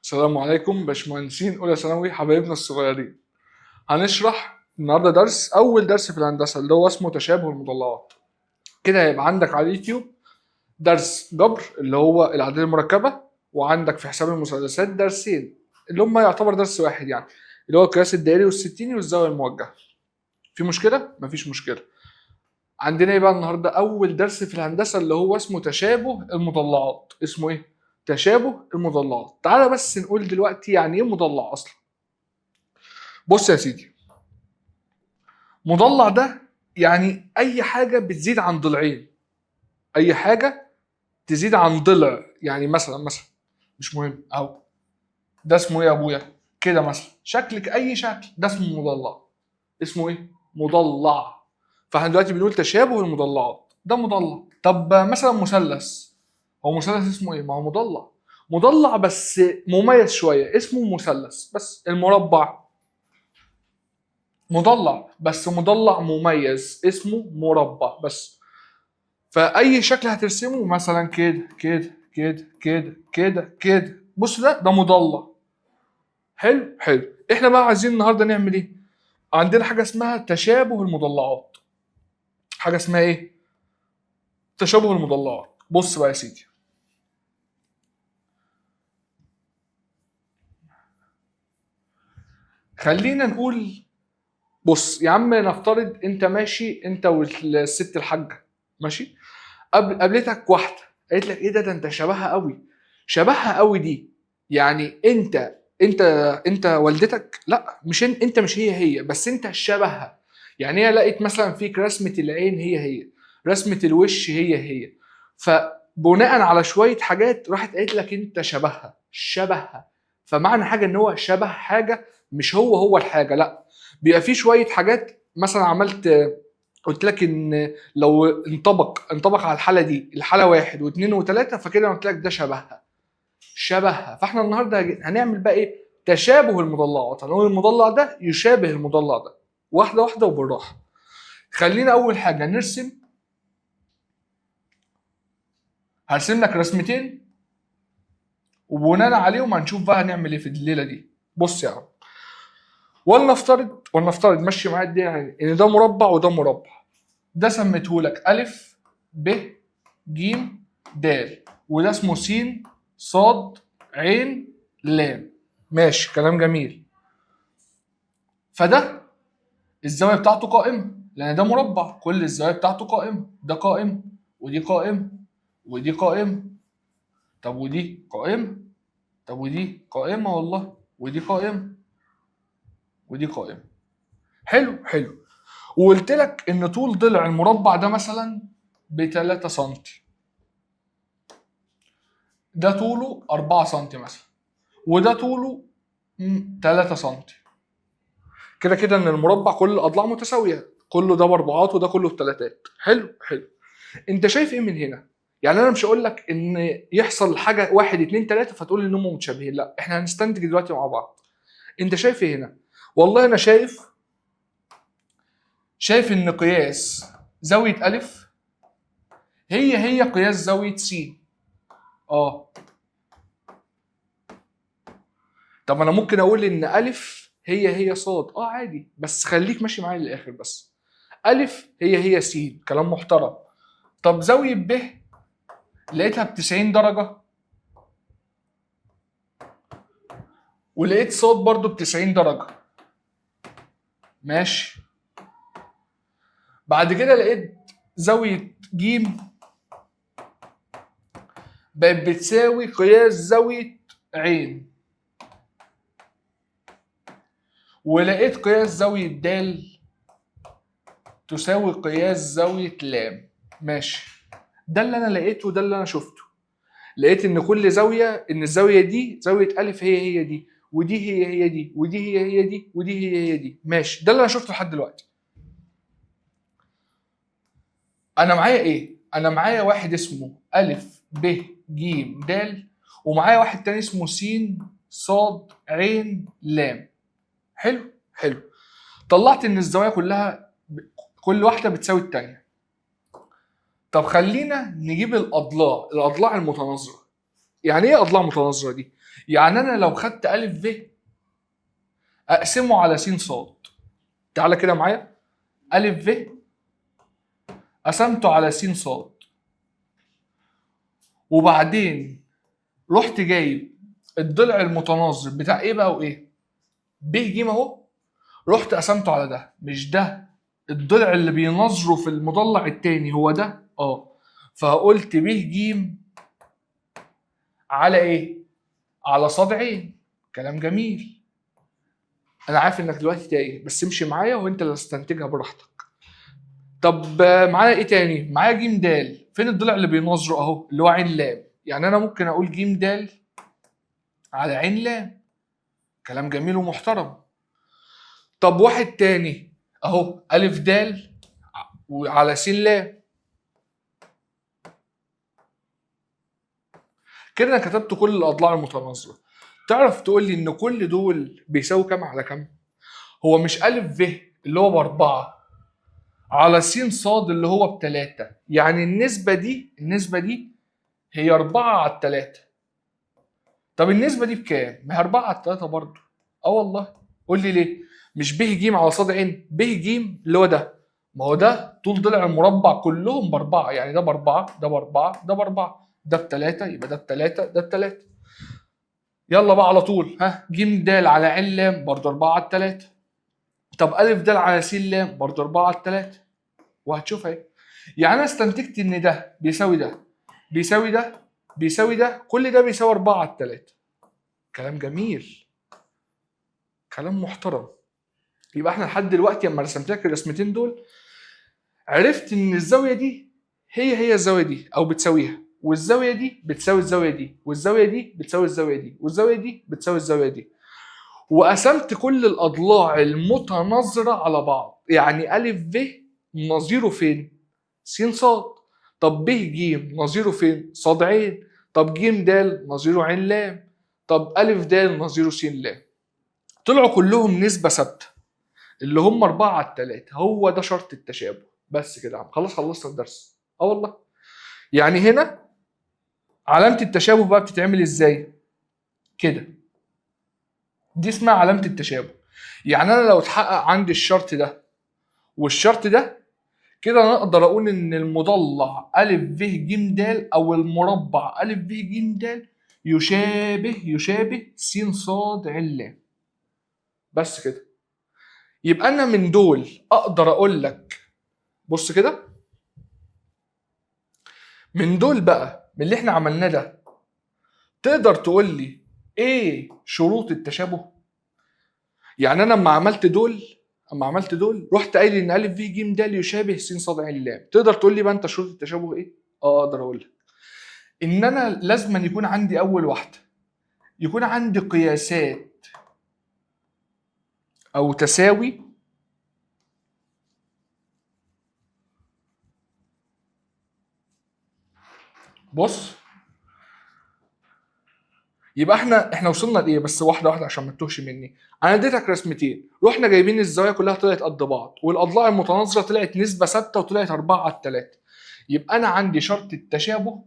السلام عليكم باشمهندسين اولى ثانوي حبايبنا الصغيرين. هنشرح النهارده اول درس في الهندسه اللي هو اسمه تشابه المضلعات. كده هيبقى عندك على اليوتيوب درس جبر اللي هو الاعداد المركبه، وعندك في حساب المثلثات درسين اللي هم يعتبر درس واحد، يعني اللي هو القياس الدائري والستيني والزاويه الموجهه. في مشكله؟ مفيش مشكله. عندنا ايه بقى النهارده؟ اول درس في الهندسه اللي هو اسمه تشابه المضلعات. اسمه ايه؟ تشابه المضلعات. تعالى بس نقول دلوقتي يعني ايه مضلع اصلا. بص يا سيدي، مضلع ده يعني اي حاجه بتزيد عن ضلعين. اي حاجه تزيد عن ضلع، يعني مثلا مش مهم اهو، ده اسمه ايه يا ابويا؟ كده مثلا شكلك اي شكل، ده اسمه مضلع. اسمه ايه؟ مضلع. فاحنا دلوقتي بنقول تشابه المضلعات، ده مضلع. طب مثلا مثلث، هو مثلث اسمه ايه؟ ما هو مضلع. مضلع بس مميز شويه، اسمه مثلث. بس المربع مضلع بس مضلع مميز، اسمه مربع بس. فاي شكل هترسمه مثلا كده كده كده كده كده كده، بص ده مضلع. حلو حلو. احنا بقى عايزين النهارده نعمل ايه؟ عندنا حاجه اسمها تشابه المضلعات. حاجه اسمها ايه؟ تشابه المضلعات. بص بقى يا سيدي، خلينا نقول، بص يا عم، نفترض انت ماشي انت والست الحاجه، ماشي، قابلتك واحده قالت لك ايه ده انت شبهها قوي. شبهها قوي دي يعني انت انت والدتك؟ لا، مش انت مش هي بس انت شبهها. يعني هي لقيت مثلا فيك رسمه العين هي، رسمه الوش هي، فبناء على شويه حاجات راحت قالت لك انت شبهها. فمعنى حاجه ان هو شبه حاجه، مش هو الحاجه، لا، بيبقى في شويه حاجات. مثلا قلت لك ان لو انطبق على الحاله دي، الحاله واحد واثنين وثلاثه، فكده قلت لك ده شبهها. فاحنا النهارده هنعمل بقى ايه؟ تشابه المضلعات. هنقول المضلع ده يشابه المضلع ده، واحده واحده وبالراحه. خلينا اول حاجه نرسم. هرسم لك رسمتين، وبناء عليهم هنشوف بقى هنعمل ايه في الليله دي. بص يا عم، ولنفترض مشي معايا الدنيا، يعني ان ده مربع وده مربع. ده سميته لك الف ب ج د، وده اسمه س ص عين لام. ماشي، كلام جميل. فده الزاويه بتاعته قائمه، لان ده مربع كل الزوايا بتاعته قائمه. ده قائمه، ودي قائمه، ودي قائمه. طب ودي قائمه، طب ودي قائمه والله، ودي قائمه، ودي قائمه. حلو حلو. وقلت لك ان طول ضلع المربع ده مثلا ب 3 سم، ده طوله 4 سم مثلا، وده طوله 3 سم. كده كده ان المربع كل الاضلاع متساويه، كله ده باربعات وده كله بثلاثات. حلو حلو. انت شايف ايه من هنا؟ يعني انا مش هقول لك ان يحصل حاجه واحد اتنين تلاته فتقول ان هم متشابهين، لا، احنا هنستنتج دلوقتي مع بعض. انت شايف ايه هنا؟ والله انا شايف ان قياس زاويه الف هي قياس زاويه س. اه، طب انا ممكن اقول ان الف هي صاد، عادي، بس خليك ماشي معايا للاخر بس. الف هي س، كلام محترم. طب زاويه ب لقيتها ب 90 درجه، ولقيت صاد برضو ب 90 درجه، ماشي. بعد كده لقيت زاويه ج بقت بتساوي قياس زاويه عين، ولقيت قياس زاويه د تساوي قياس زاويه لام، ماشي. ده اللي انا لقيته، ده اللي انا شفته. لقيت ان كل زاويه، ان الزاويه دي زاويه الف هي دي، ودي هي دي، ودي هي دي، ودي هي دي، ماشي. ده اللي انا شفته لحد دلوقتي. انا معايا ايه؟ انا معايا واحد اسمه الف ب ج د، ومعايا واحد تاني اسمه س ص عين لام. حلو حلو. طلعت ان الزوايا كلها كل واحده بتساوي التانيه. طب خلينا نجيب الاضلاع المتناظره. يعني ايه اضلاع متناظره دي؟ يعني انا لو خدت ا ف اقسمه على س ص. تعالى كده معايا، ا ف قسمته على س ص، وبعدين رحت جايب الضلع المتناظر بتاع ايه بقى وايه؟ ب ج اهو، رحت قسمته على ده. مش ده الضلع اللي بينظره في المضلع التاني هو ده؟ فقلت ب ج على ايه؟ على ص ع. كلام جميل. انا عارف انك دلوقتي تايه، بس امشي معايا وانت اللي تستنتجها براحتك. طب معايا ايه تاني؟ معايا ج د. فين الضلع اللي بينظره اهو، اللي هو ع ل. يعني انا ممكن اقول ج د على ع ل. كلام جميل ومحترم. طب واحد تاني اهو، ا د وعلى س ل. كده انا كتبت كل الاضلاع المتناظره. تعرف تقول لي ان كل دول بيساوي كام على كام؟ هو مش ا ف اللي هو ب4 على س ص اللي هو ب3، يعني النسبه دي هي 4 على 3. طب النسبه دي بكام؟ ما هي 4 على 3 برضه. والله. قول لي ليه؟ مش ب ج على ص ع؟ ب ج اللي هو ده، ما هو ده طول ضلع المربع كلهم ب4، يعني ده ب4 ده ب4 ده ب4، ده ب3 يبقى ده ب3 ده ب3. يلا بقى على طول، ها، ج د على ع ل برضه 4 على 3. طب ا د على س ل برضه 4 على 3. وهتشوف اهي. يعني انا استنتجت ان ده بيساوي ده بيساوي ده بيساوي ده، كل ده بيساوي 4 على 3. كلام جميل، كلام محترم. يبقى احنا لحد دلوقتي لما رسمت لك الرسمتين دول عرفت ان الزاويه دي هي الزاويه دي او بتساويها، والزاويه دي بتساوي الزاويه دي، والزاويه دي بتساوي الزاويه دي، والزاويه دي بتساوي الزاويه دي. وقسمت كل الاضلاع المتناظره على بعض. يعني ا ف نظيره فين؟ س ص. طب ب ج نظيره فين؟ ص ع. طب ج د نظيره ع ل. طب ا د نظيره س ل. طلعوا كلهم نسبه ثابته اللي هم 4 على 3. هو ده شرط التشابه. بس كده يا عم، خلاص خلصنا الدرس. والله. يعني هنا علامه التشابه بقى بتتعمل ازاي؟ كده. دي اسمها علامه التشابه. يعني انا لو اتحقق عندي الشرط ده والشرط ده، كده انا اقدر اقول ان المضلع ا ف ج د او المربع ا ف ج د يشابه س ص ع ل. بس كده. يبقى انا من دول اقدر اقول لك، بص كده، من دول بقى، من اللي احنا عملناه ده، تقدر تقول لي ايه شروط التشابه؟ يعني انا اما عملت دول رحت قايل ان ا ف ج د يشابه س ص ع ل. تقدر تقول لي بقى انت شروط التشابه ايه؟ اقدر اقول لك ان انا لازم يكون عندي اول واحده، يكون عندي قياسات او تساوي بص. يبقى احنا وصلنا لايه؟ بس واحده واحده عشان ما تتوهش مني. انا اديتك رسمتين، رحنا جايبين الزوايا كلها طلعت قد بعض، والاضلاع المتناظره طلعت نسبه ثابته وطلعت 4 على 3. يبقى انا عندي شرط التشابه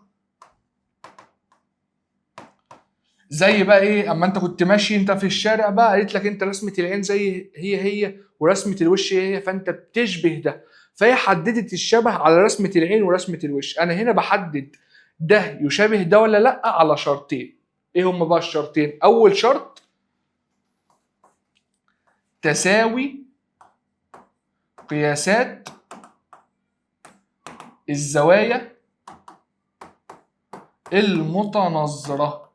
زي بقى ايه؟ اما انت كنت ماشي انت في الشارع بقى، قالت لك انت رسمه العين زي هي ورسمه الوش هي، فانت بتشبه ده. فهي حددت الشبه على رسمه العين ورسمه الوش. انا هنا بحدد ده يشابه ده ولا لا على شرطين. ايه هم بقى الشرطين؟ اول شرط تساوي قياسات الزوايا المتناظره.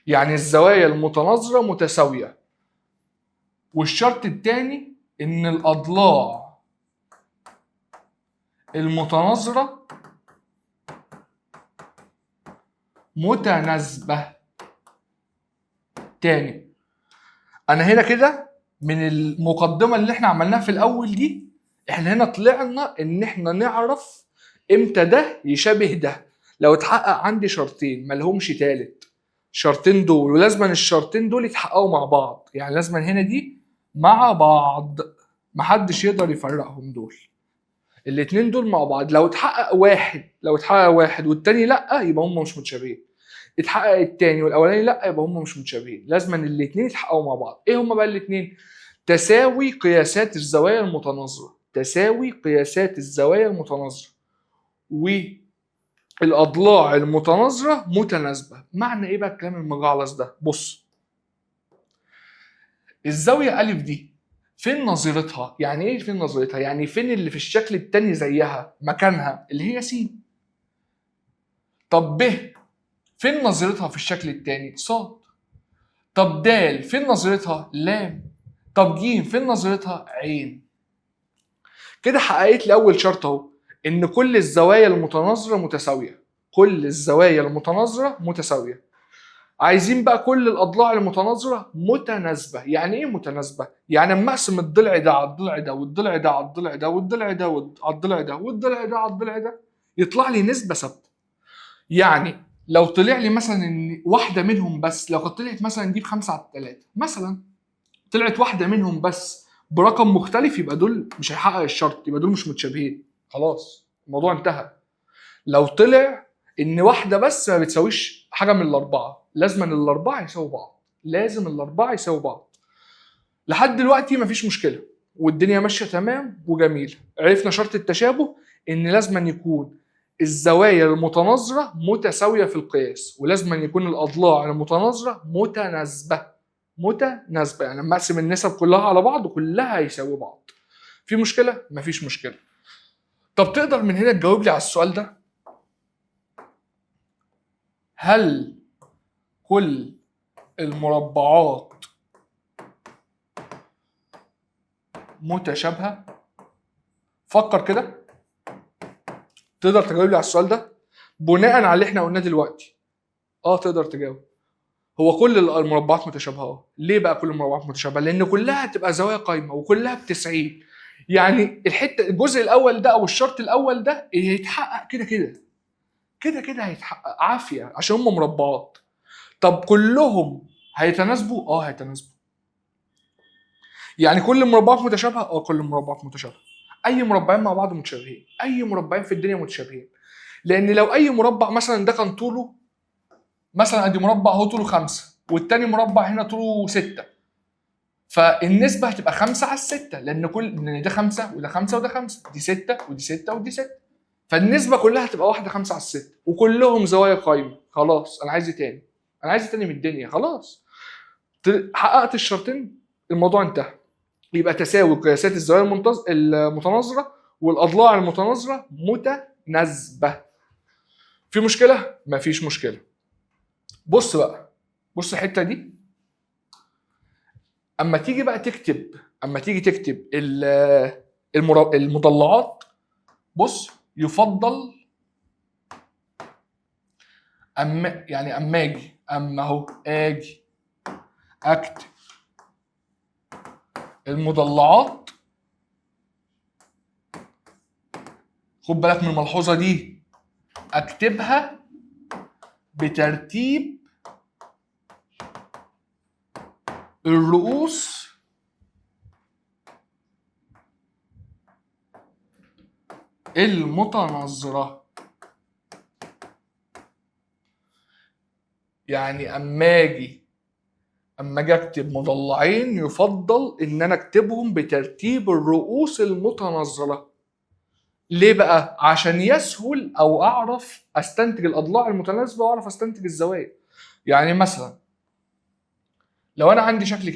يعني الزوايا المتناظره متساويه. والشرط الثاني ان الاضلاع المتناظره متناسبه. تاني، انا هنا كده من المقدمه اللي احنا عملناها في الاول دي، احنا هنا طلعنا ان احنا نعرف امتى ده يشابه ده. لو اتحقق عندي شرطين مالهمش تالت، الشرطين دول، ولازما الشرطين دول يتحققوا مع بعض. يعني لازما هنا دي مع بعض، محدش يقدر يفرقهم دول. الاثنين دول مع بعض لو اتحقق واحد والتاني لا يبقى هم مش متشابهين. اتحقق التاني والاولاني لا يبقى هم مش متشابهين. لازم الاثنين يتحققوا مع بعض. ايه هم بقى الاثنين؟ تساوي قياسات الزوايا المتناظره، تساوي قياسات الزوايا المتناظره والاضلاع المتناظره متناسبه. معنى ايه بقى الكلام المجعلص ده؟ بص، الزاويه الف دي فين نظيرتها؟ يعني ايه فين نظيرتها؟ يعني فين اللي في الشكل التاني زيها مكانها اللي هي س. طب ب فين نظيرتها في الشكل التاني؟ ص. طب د فين نظيرتها؟ لام. طب ج فين نظيرتها؟ عين. كده حققت لي اول شرط اهو، ان كل الزوايا المتناظره متساويه. كل الزوايا المتناظره متساويه. عايزين بقى كل الاضلاع المتناظره متناسبه. يعني ايه متناسبه؟ يعني اما اقسم الضلع ده على الضلع ده والضلع ده على الضلع ده والضلع ده على الضلع ده والضلع ده على الضلع ده يطلع لي نسبه ثابته. يعني لو طلع لي مثلا ان واحده منهم بس، لو كانت طلعت مثلا دي ب5 على 3 مثلا، طلعت واحده منهم بس برقم مختلف، يبقى دول مش هيحقق الشرط، يبقى دول مش متشابهين. خلاص الموضوع انتهى. لو طلع ان واحده بس ما بتساويش حاجه من الاربعه، لازم ان الاربعه يساووا بعض، لازم الاربعه يساووا بعض. لحد دلوقتي مفيش مشكله والدنيا ماشيه تمام وجميله. عرفنا شرط التشابه، ان لازم أن يكون الزوايا المتناظره متساويه في القياس، ولازم أن يكون الاضلاع المتناظره متناسبه. متناسبه يعني لما اقسم النسب كلها على بعض كلها يساوي بعض. في مشكله؟ مفيش مشكله. طب تقدر من هنا تجاوب لي على السؤال ده؟ هل كل المربعات متشابهه؟ فكر كده، تقدر تجاوب لي على السؤال ده بناء على اللي احنا قلناه دلوقتي؟ تقدر تجاوب. هو كل المربعات متشابهه. ليه بقى كل المربعات متشابهه؟ لان كلها هتبقى زوايا قايمه وكلها ب90. يعني الجزء الاول ده او الشرط الاول ده هيتحقق كده كده، كده كده هيتحقق عافيه عشان هم مربعات. طب كلهم هيتناسبوا؟ هيتناسبوا. يعني كل المربعات متشابهه؟ كل المربعات متشابهه. اي مربعين مع بعض متشابهين، اي مربعين في الدنيا متشابهين. لان لو اي مربع مثلا ده كان طوله مثلا، ادي مربع هو طوله 5 والتاني مربع هنا طوله 6، فالنسبه هتبقى 5 على 6، لان ده 5 وده 5 وده 5، دي 6 ودي 6 ودي 6، فالنسبه كلها هتبقى واحده 5 على 6 وكلهم زوايا قايمه. خلاص انا عايز تاني، انا عايز تاني من الدنيا. خلاص حققت الشرطين، الموضوع انتهى. يبقى تساوي قياسات الزوايا المتناظره والاضلاع المتناظره متناسبه. في مشكله؟ مفيش مشكله. بص بقى، بص الحته دي. اما تيجي تكتب المضلعات، بص يفضل اجي اكتب المضلعات. خد بالك من الملحوظه دي، اكتبها بترتيب الرؤوس المتناظره. يعني اما اجي اكتب مضلعين يفضل ان انا اكتبهم بترتيب الرؤوس المتناظره. ليه بقى؟ عشان يسهل او اعرف استنتج الاضلاع المتناسبه واعرف استنتج الزوايا. يعني مثلا لو انا عندي شكل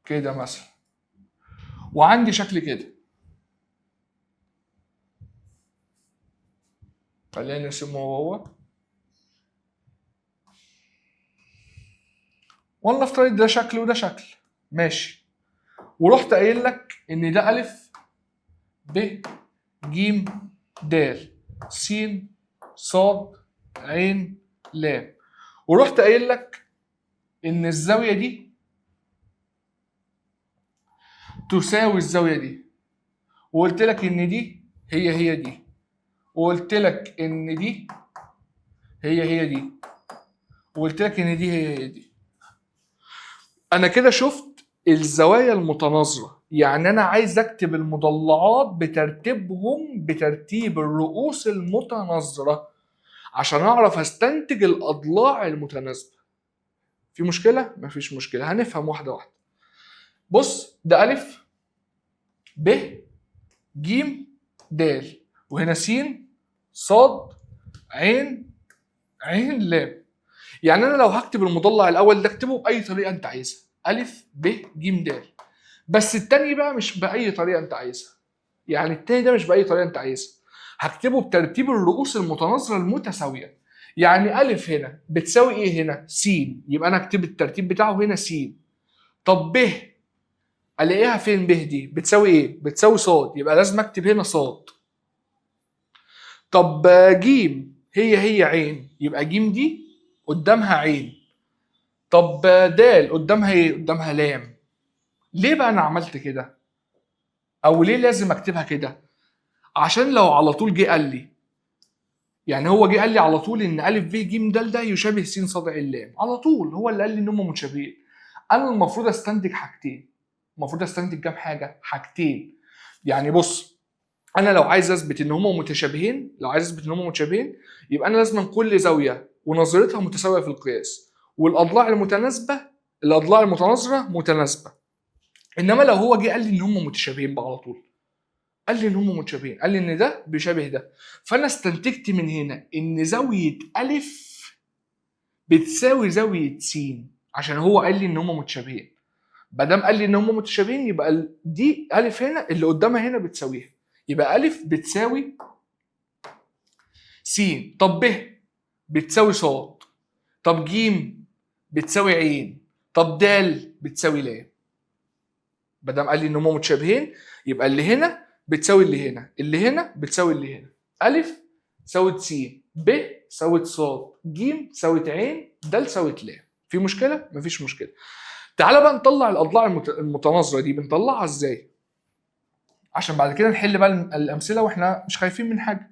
كده مثلا، وعندي شكل كده، خلينا نرسمه هو، ولنفترض ده شكل وده شكل، ماشي. ورحت قايل لك ان ده الف ب ج د س ص عين لام، ورحت قايل لك ان الزاويه دي تساوي الزاويه دي، وقلت لك ان دي هي دي، وقلت لك ان دي هي دي، وقلت لك ان دي هي دي. انا كده شفت الزوايا المتناظرة، يعني أنا عايز أكتب المضلعات بترتيبهم بترتيب الرؤوس المتناظرة عشان أعرف أستنتج الأضلاع المتناسبة. في مشكلة؟ مفيش مشكلة، هنفهم واحدة واحدة. بص، ده ألف ب ج د، وهنا س صاد عين عين لام. يعني أنا لو هكتب المضلع الأول ده أكتبه بأي طريقة أنت عايزها، ألف ب ج د. بس التاني بقى مش بأي طريقة أنت عايزها، يعني التاني ده مش بأي طريقة أنت عايزها، هكتبه بترتيب الرؤوس المتناظرة المتساوية. يعني ألف هنا بتساوي إيه هنا؟ س، يبقى أنا أكتب الترتيب بتاعه هنا س. طب ب ألاقيها فين؟ ب دي بتساوي إيه؟ بتساوي صاد، يبقى لازم أكتب هنا صاد. طب ج هي عين، يبقى ج دي قدامها عين. طب د قدامها إيه؟ قدامها لام. ليه بقى أنا عملت كده؟ أو ليه لازم أكتبها كده؟ عشان لو على طول جه قال لي، يعني هو جه قال لي على طول ان ا ب ج د ده يشابه س ص ع ل، على طول هو اللي قال لي ان هم متشابهين. انا المفروض استنتج حاجتين. المفروض استنتج كام حاجه؟ حاجتين. يعني بص، انا لو عايز اثبت ان هم متشابهين، يبقى انا لازم كل زاويه ونظرتها متساويه في القياس، والاضلاع المتناسبه، الاضلاع المتناظره متناسبه. انما لو هو جه قال لي ان هم متشابهين بقى على طول، قال لي ان هم متشابهين، قال لي ان ده بيشابه ده، فانا استنتجت من هنا ان زاويه الف بتساوي زاويه س، عشان هو قال لي ان هم متشابهين. ما دام قال لي ان هم متشابهين يبقى دي الف هنا اللي قدامها هنا بتساويها، يبقى الف بتساوي س. طب ب بتساوي ص. طب ج بتساوي عين. طب د بتساوي ل. ما دام قال لي ان هم متشابهين يبقى اللي هنا بتساوي اللي هنا، اللي هنا بتساوي اللي هنا. الف ساوت س، ب ساوت ص، ج ساوت عين، د ساوت ل. في مشكله؟ مفيش مشكله. تعالى بقى نطلع الاضلاع المتناظره دي. بنطلعها ازاي عشان بعد كده نحل بقى الامثله واحنا مش خايفين من حاجه؟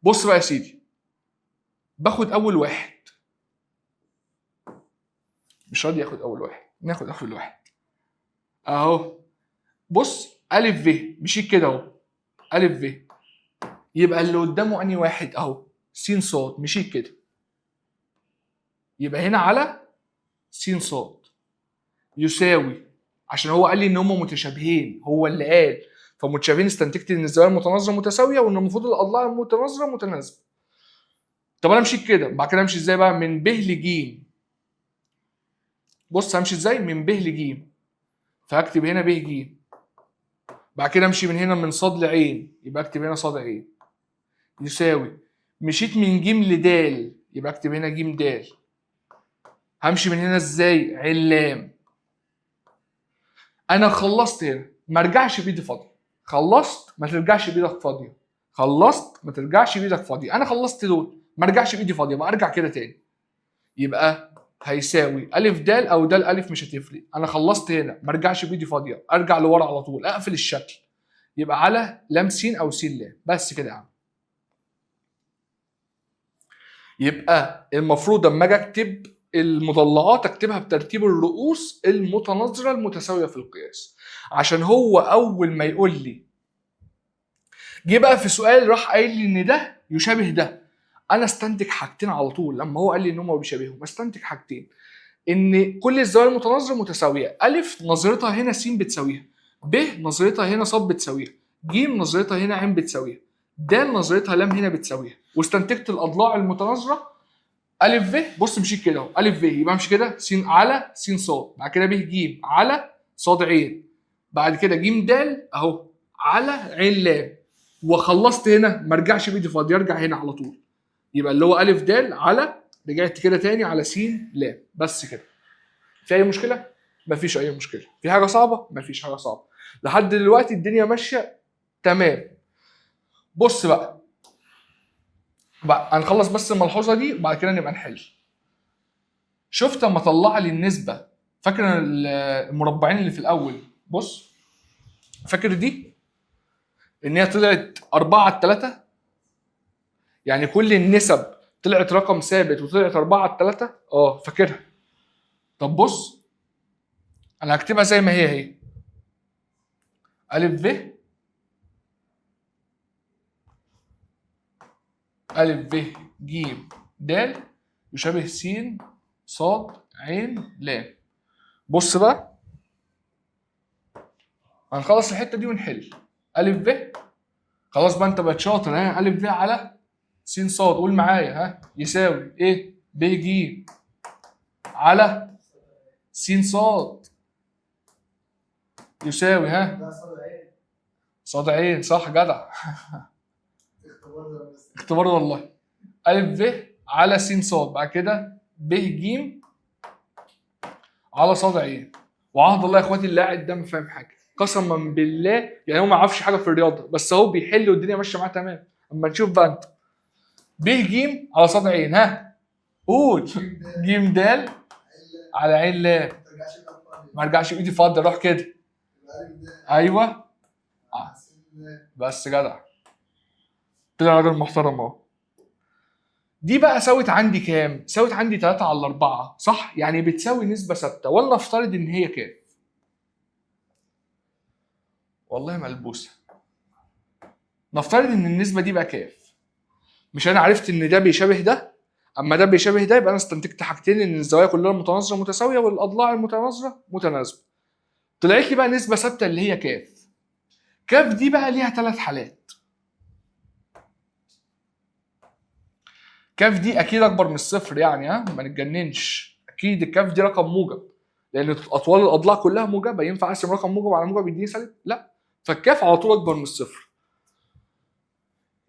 بص بقى يا سيدي، باخد اول واحد. مش راضي ياخد اول واحد، ناخد اول واحد اهو. بص الف ب مشيت كده اهو، الف ب، يبقى اللي قدامه انهي واحد؟ اهو س ص، مشيت كده، يبقى هنا على س ص يساوي، عشان هو قال لي ان هم متشابهين، هو اللي قال فمتشابهين، استنتجت ان الزوايا المتناظره متساويه وان المفروض الاضلاع المتناظره متناسبه. طب انا مشيت كده، بعد كده امشي ازاي بقى؟ من ب لج. بص همشي ازاي؟ من ب لج، فهكتب هنا ب ج. بعد كده امشي من هنا من ص لعين، يبقى اكتب هنا ص عين، يساوي مشيت من ج لد، يبقى اكتب هنا ج د. همشي من هنا ازاي؟ عين لام. انا خلصت هنا، ما ارجعش بايدي فاضيه. خلصت ما ترجعش بايدك فاضيه. خلصت ما ترجعش بايدك فاضيه. انا خلصت دول، ما ارجعش بايدي فاضيه، بقى ارجع كده تاني. يبقى هيساوي الف د او د الف مش هتفرق. انا خلصت هنا، ما ارجعش بايدي فاضيه، ارجع لورا على طول، اقفل الشكل، يبقى على لام س او س ل. بس كده يا عم. يبقى المفروض اما اجي اكتب المضلعات اكتبها بترتيب الرؤوس المتناظره المتساويه في القياس، عشان هو اول ما يقول لي، جه بقى في سؤال راح قايل لي ان ده يشابه ده، انا استنتج حاجتين على طول. لما هو قال لي ان هم بيشابههم استنتج حاجتين: ان كل الزوايا المتناظره متساويه، الف نظرتها هنا س بتساويها، ب نظرتها هنا ص بتساويها، ج نظرتها هنا ع بتساويها، د نظرتها لام هنا بتساويها. واستنتجت الاضلاع المتناظره الف ب. بص مشيت كده اهو، الف ب يبقى امشي كده س على س ص، بعد كده ب ج على ص عين، بعد كده ج د اهو على عين لام. وخلصت هنا، ما ارجعش بايدي فاضيه، ارجع هنا على طول، يبقى اللي هو الف د على، رجعت كده تاني على س لام. بس كده. في اي مشكله؟ مفيش اي مشكله. في حاجه صعبه؟ مفيش حاجه صعبه. لحد دلوقتي الدنيا ماشيه تمام. بص بقى هنخلص بس الملحوظه دي وبعد كده نبقى نحل. شفت اما طلع لي النسبه، فاكر المربعين اللي في الاول؟ بص، فاكر دي ان هي طلعت 4/3، يعني كل النسب طلعت رقم ثابت وطلعت 4/3. اه فاكرها. طب بص، انا هكتبها زي ما هي الف ب الف ب ج د يشابه س ص ع ل. بص بقى، هنخلص الحته دي ونحل. الف ب خلاص بقى، انت بقت شاطر. ها، الف ب على س ص، قول معايا. ها، يساوي ايه؟ ب ج على س ص يساوي ص ع. صح جدع. اختبار والله. الف ب على س ص، بعد كده ب ج على ص ع. وعهد الله يا اخواتي، اللي قاعد ده ما فاهم حاجه قسما بالله، يعني هو ما يعرفش حاجه في الرياضه، بس هو بيحل والدنيا ماشيه معاه تمام. اما نشوف بقى انت. ب ج على ص ع. ها، قول. ج د على ع ل. ما ارجعش بايدي فاضيه، روح كده. ايوه. بس جدع، طلع راجل محترم اهو. دي بقى ساوت عندي كام؟ ساوت عندي 3 على 4، صح؟ يعني بتساوي نسبة ثابتة، ولا نفترض إن هي كام؟ والله ملبوسة. نفترض إن النسبة دي بقى كاف. مش أنا عرفت إن ده بيشابه ده؟ أما ده بيشابه ده، يبقى أنا استنتجت حاجتين: إن الزوايا كلها المتناظرة متساوية، والأضلاع المتناظرة متناسبة. طلعت لي بقى نسبة ثابتة اللي هي كاف. كاف دي بقى ليها 3 حالات. كاف دي اكيد اكبر من الصفر، يعني ها ما نتجننش. اكيد الكاف دي رقم موجب، لان اطوال الاضلاع كلها موجبه. ينفع اقسم رقم موجب على موجب يديني سالب؟ لا. فالكاف على طول اكبر من الصفر،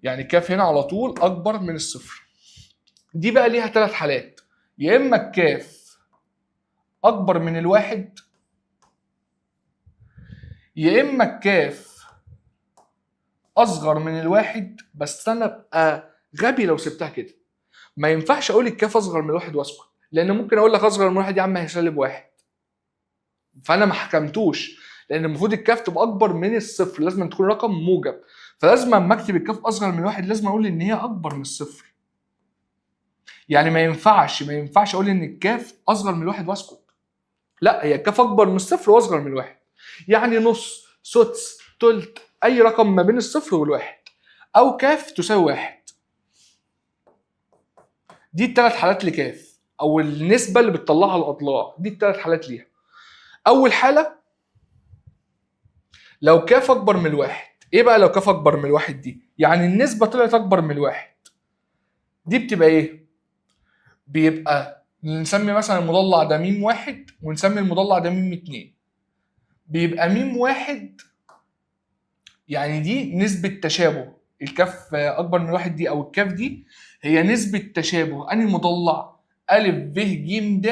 يعني الكاف هنا على طول اكبر من الصفر. دي بقى ليها 3 حالات: يا اما الكاف اكبر من الواحد، يا اما الكاف اصغر من الواحد. بس انا ابقى غبي لو سبتها كده. ما ينفعش اقول الكاف اصغر من الواحد واسكت، لان ممكن اقول لك اصغر من الواحد يا عم هي سالب واحد، فانا ما حكمتوش. لان المفروض الكاف تبقى اكبر من الصفر، لازم تكون رقم موجب. فلازم اما اكتب الكاف اصغر من واحد لازم اقول ان هي اكبر من الصفر. يعني ما ينفعش اقول ان الكاف اصغر من الواحد واسكت. لا، هي الكاف اكبر من الصفر واصغر من الواحد. يعني نص، سدس، تلت، اي رقم ما بين الصفر والواحد، او كاف تساوي واحد. دي الثلاث حالات لكاف، او النسبه اللي بتطلعها الاضلاع. دي الثلاث حالات ليها. اول حاله لو كاف اكبر من الواحد. ايه بقى لو كاف اكبر من الواحد دي؟ يعني النسبه طلعت اكبر من الواحد. دي بتبقى ايه؟ بيبقى نسمي مثلا المضلع ده م واحد، ونسمي المضلع ده م اتنين. بيبقى م واحد يعني دي نسبه تشابه. الكاف اكبر من الواحد دي، او الكاف دي، هي نسبه تشابه انهي مضلع؟ ا ب ج د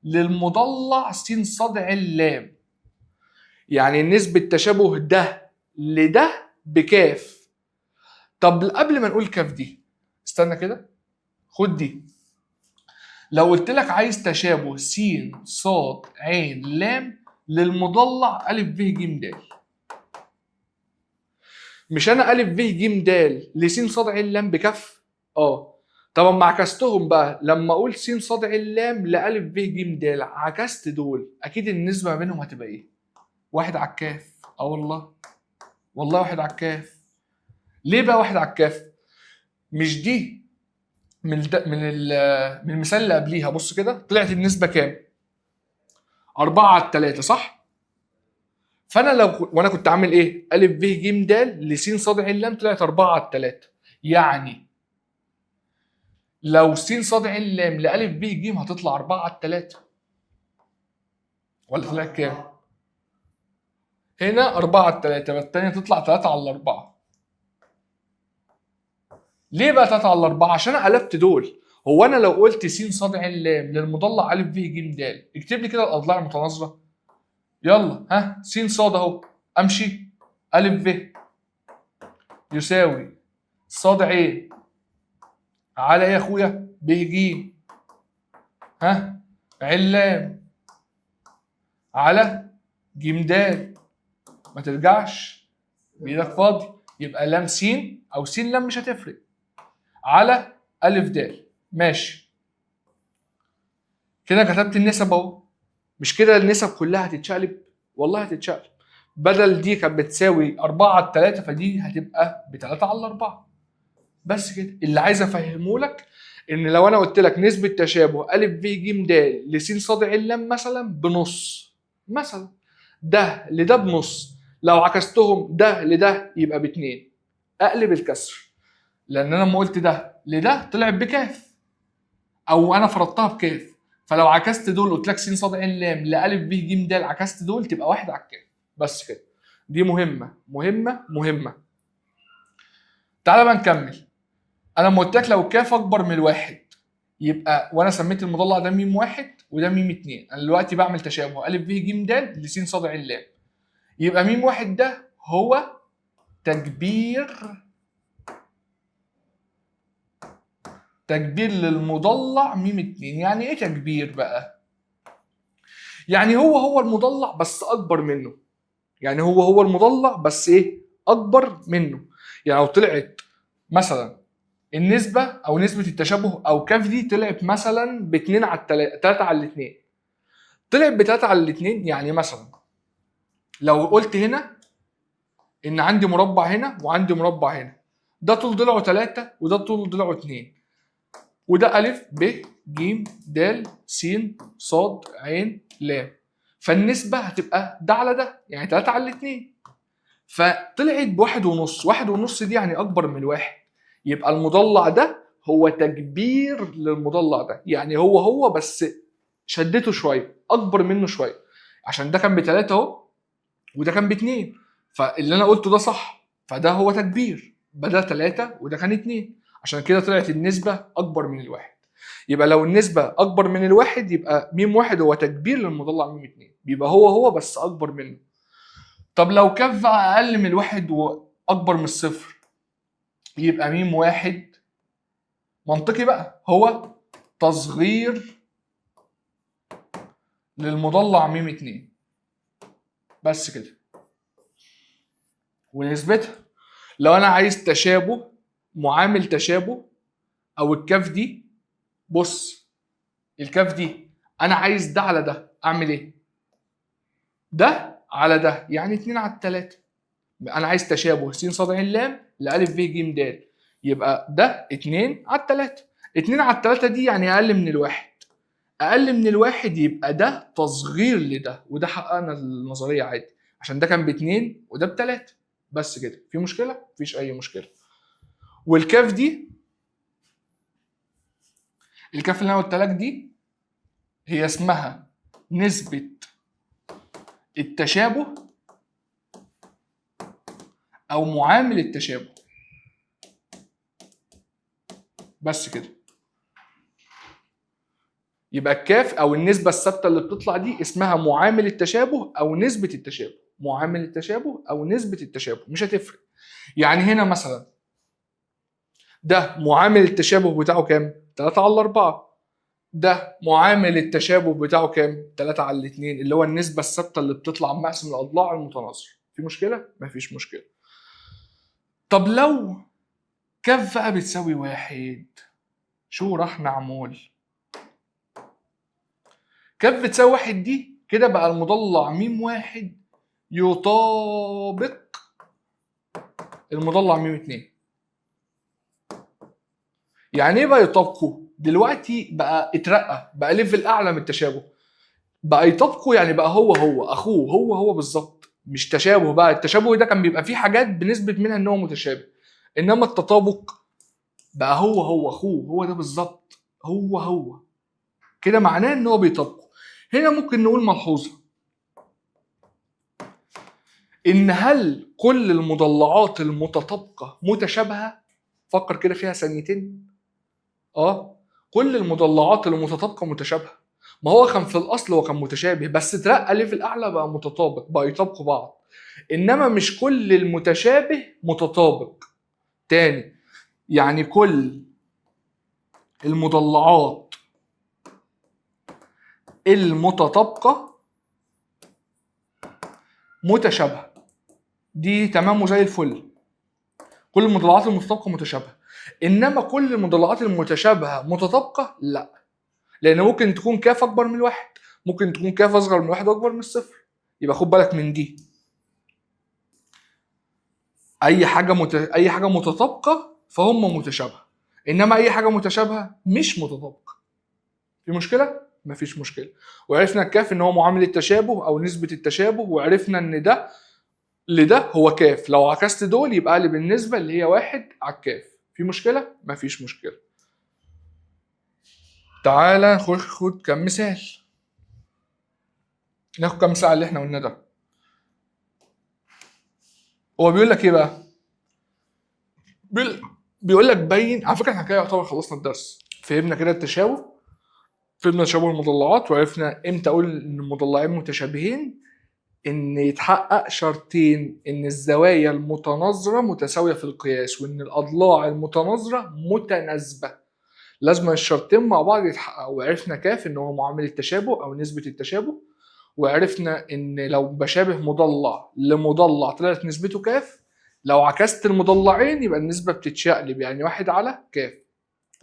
للمضلع س ص ع ل. يعني نسبه تشابه ده لده بكاف. طب قبل ما نقول كاف دي، استنى كده، خد دي. لو قلت لك عايز تشابه س ص ع ل للمضلع ا ب ج د، مش انا ا ب ج د لس ص ع ل بكف؟ اه. طب اما عكستهم بقى، لما اقول س ص ع ل لأ ب ج د، عكست دول، اكيد النسبه ما بينهم هتبقى ايه؟ واحد على الكاف. اه والله، والله واحد على الكاف. ليه بقى واحد على الكاف؟ مش دي من المثال اللي قبليها. بص كده، طلعت النسبه كام؟ 4 على 3، صح؟ فانا وانا كنت عامل ايه؟ ا ب ج د لس ص ع ل طلعت 4 على 3. يعني لو س ص ع ل لأ ب ج هتطلع 4 على 3. ولا طلعت كام؟ هنا 4 على 3، والثانيه تطلع 3 على 4. ليه بقى 3 على 4؟ عشان انا قلبت دول. هو انا لو قلت س ص ع ل للمضلع ا ب ج د، اكتب لي كده الاضلاع المتناظره. يلا، ها، س ص اهو، امشي. ا ب يساوي ص ع على ايه يا اخويا؟ ب ج، ها، علام على ج د. ما ترجعش بايدك فاضي. يبقى لام س او س لام مش هتفرق، على ا د. ماشي كده، كتبت النسب اهو. مش كده النسب كلها هتتشقلب؟ والله هتتشقلب. بدل دي كانت بتساوي 4 على 3 فدي هتبقى ب 3 على 4. بس كده. اللي عايز افهمه لك ان لو انا قلت لك نسبه تشابه ا ب ج د لس ص ع ل مثلا بنص مثلا، ده لده بنص، لو عكستهم ده لده يبقى باتنين، اقلب الكسر، لان انا لما قلت ده لده طلعت بكاف، او انا فرضتها بكاف، فلو عكست دول قلت لك س ص ع ل لألف ب ج د عكست دول تبقى واحد على الكاف. بس كده. دي مهمه مهمه مهمه. تعالى بقى نكمل. انا لما قلت لك لو الكاف اكبر من الواحد يبقى، وانا سميت المضلع ده ميم واحد وده ميم اتنين، انا دلوقتي بعمل تشابه ا ب ج د لس ص ع ل، يبقى ميم واحد ده هو تكبير للمضلع ميم اتنين. يعني ايه تكبير بقى؟ يعني هو المضلع بس اكبر منه. يعني هو المضلع بس ايه؟ اكبر منه. يعني لو طلعت مثلا النسبة او نسبة التشابه او كاف دي طلعت مثلا ب 2 على 3 على 2، طلعت ب 3 على 2. يعني مثلا لو قلت هنا ان عندي مربع هنا وعندي مربع هنا، ده طول ضلعه 3 وده طول ضلعه 2، وده أ ب ج د س ص ع ل، فالنسبة هتبقى ده على ده، يعني 3 على 2، فطلعت بواحد ونص. واحد ونص دي يعني أكبر من الواحد، يبقى المضلع ده هو تكبير للمضلع ده. يعني هو بس شدته شوية، أكبر منه شوية، عشان ده كان بتلاتة أهو وده كان باتنين، فاللي أنا قلته ده صح، فده هو تكبير، بدل 3 وده كان 2، عشان كده طلعت النسبة أكبر من الواحد. يبقى لو النسبة أكبر من الواحد يبقى ميم واحد هو تكبير للمضلع ميم اتنين، بيبقى هو بس أكبر منه. طب لو كاف بقى أقل من الواحد وأكبر من الصفر، يبقى ميم واحد منطقي بقى هو تصغير للمضلع ميم اتنين. بس كده. ونسبتها لو أنا عايز تشابه، معامل تشابه، أو الكاف دي، بص الكاف دي انا عايز ده على ده، اعمل ايه؟ ده على ده يعني 2 على 3. انا عايز تشابه س ص ع ل لألف ب ج د، يبقى ده 2 على 3. 2 على 3 دي يعني اقل من الواحد، اقل من الواحد يبقى ده تصغير لده، وده حققنا النظريه عادي، عشان ده كان باتنين وده بتلاته. بس كده. في مشكله؟ مفيش اي مشكله. والكاف دي، الكاف اللي انا قلت لك دي، هي اسمها نسبة التشابه أو معامل التشابه. بس كده. يبقى الكاف أو النسبة الثابتة اللي بتطلع دي اسمها معامل التشابه أو نسبة التشابه. معامل التشابه أو نسبة التشابه، مش هتفرق. يعني هنا مثلا ده معامل التشابه بتاعه كام؟ 3 على 4. ده معامل التشابه بتاعه كام؟ 3 على 2، اللي هو النسبة الثابتة اللي بتطلع مقسم الأضلاع المتناظرة. في مشكلة؟ مفيش مشكلة. طب لو كاف بقى بتساوي واحد، شو راح نعمل؟ كاف بتساوي واحد دي كده بقى المضلع ميم واحد يطابق المضلع ميم اتنين. يعني ايه بقى يطابقوا؟ دلوقتي بقى اترقى، بقى ليفل اعلى من التشابه. بقى يطابقوا يعني بقى هو اخوه هو بالظبط. مش تشابه بقى، التشابه ده كان بيبقى فيه حاجات بنثبت منها ان هو متشابه، انما التطابق بقى هو اخوه، هو ده بالظبط، هو كده معناه ان هو بيطابقوا. هنا ممكن نقول ملحوظه، ان هل كل المضلعات المتطابقه متشابهه؟ فكر كده فيها ثانيتين. كل المضلعات المتطابقه متشابهه. ما هو كان في الاصل هو كان متشابه، بس اترقى ليفل اعلى بقى متطابق، بقى يطابقوا بعض. انما مش كل المتشابه متطابق. تاني، يعني كل المضلعات المتطابقه متشابهه، دي تمام وزي الفل. كل المضلعات المتطابقه متشابهه، انما كل المضلعات المتشابهه متطابقه لا، لان ممكن تكون كاف اكبر من الواحد، ممكن تكون كاف اصغر من 1 واكبر من 0. يبقى خد بالك من دي. اي حاجه متطابقه فهم متشابهه، انما اي حاجه متشابهه مش متطابقه. في مشكله؟ مفيش مشكله. وعرفنا الكاف ان هو معامل التشابه او نسبه التشابه، وعرفنا ان ده لده هو كاف. لو عكست دول يبقى اقلب النسبه اللي هي 1 على الكاف. في مشكله؟ مفيش مشكله. تعالى خد كم مثال. ناخد كم مثال على اللي احنا قلنا ده. هو بيقول لك ايه بقى؟ بيقول لك بين. على فكره احنا كده يعتبر خلصنا الدرس. فهمنا كده التشابه، فهمنا تشابه المضلعات، وعرفنا امتى اقول ان المضلعين متشابهين. ان يتحقق شرطين: ان الزوايا المتناظره متساويه في القياس، وان الاضلاع المتناظره متناسبه. لازم الشرطين مع بعض يتحققوا. وعرفنا كاف ان هو معامل التشابه او نسبه التشابه، وعرفنا ان لو بشابه مضلع لمضلع طلعت نسبته كاف، لو عكست المضلعين يبقى النسبه بتتشقلب، يعني 1 على كاف.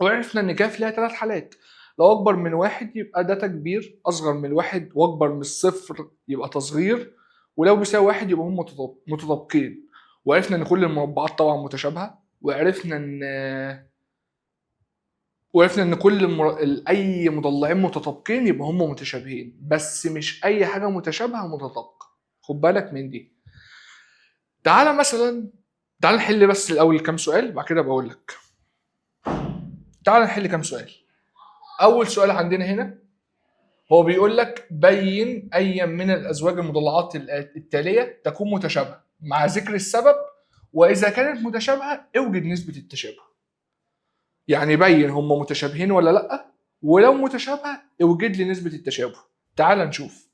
وعرفنا ان كاف ليها 3 حالات: لو اكبر من 1 يبقى ده تكبير، اصغر من 1 واكبر من 0 يبقى تصغير، ولو بيساوي 1 يبقى هم متطابقين. وعرفنا ان كل المربعات طبعا متشابهه، وعرفنا ان اي مضلعين متطابقين يبقى هم متشابهين، بس مش اي حاجه متشابهه متطابقه. خد بالك من دي. تعالى نحل بس الاول كام سؤال، بعد كده بقول لك. تعالى نحل كام سؤال. اول سؤال عندنا هنا هو بيقول لك بين اي من الازواج المضلعات التاليه تكون متشابهه مع ذكر السبب، واذا كانت متشابهه اوجد نسبه التشابه. يعني بين هم متشابهين ولا لا، ولو متشابهه اوجد لي نسبه التشابه. تعال نشوف.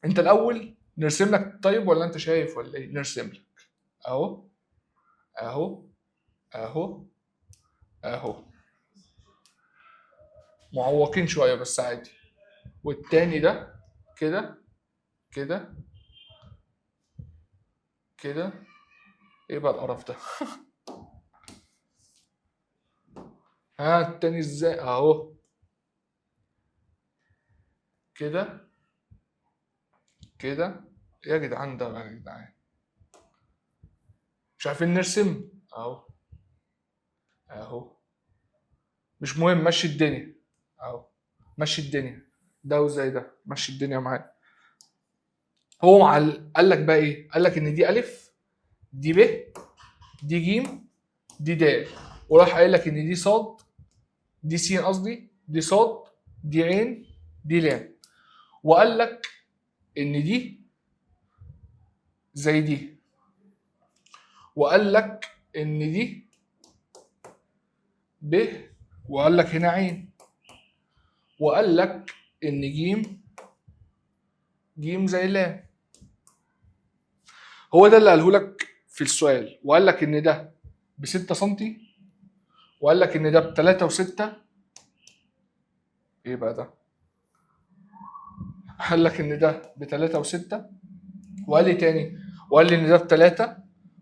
انت الاول نرسم لك طيب، ولا انت شايف ولا ايه؟ نرسم لك اهو اهو اهو اهو، معوقين شويه بس عادي. والتاني ده كده كده كده. ايه بقى القرف ده؟ ها التاني ازاي؟ اهو كده كده. يا جدعان ده يا جدعان مش عارفين نرسم. اهو اهو. مش مهم، مشي الدنيا. اهو مشي الدنيا. ده وزي ده، مشي الدنيا معايا. هو قال لك بقى ايه؟ قال لك ان دي الف، دي ب، دي ج، دي د. وراح قايل لك ان دي صاد، دي س قصدي، دي صاد، دي عين، دي لام. وقال لك ان دي زي دي، وقال لك ان دي ب، وقال لك هنا عين، وقال لك ان جيم زي لام. هو ده اللي قاله لك في السؤال. وقال لك ان ده ب 6 سم، وقال لك ان ده ب 3 و6. ايه بقى ده؟ قال لك ان ده ب 3 و6، وقال لي تاني، وقال لي ان ده ب3،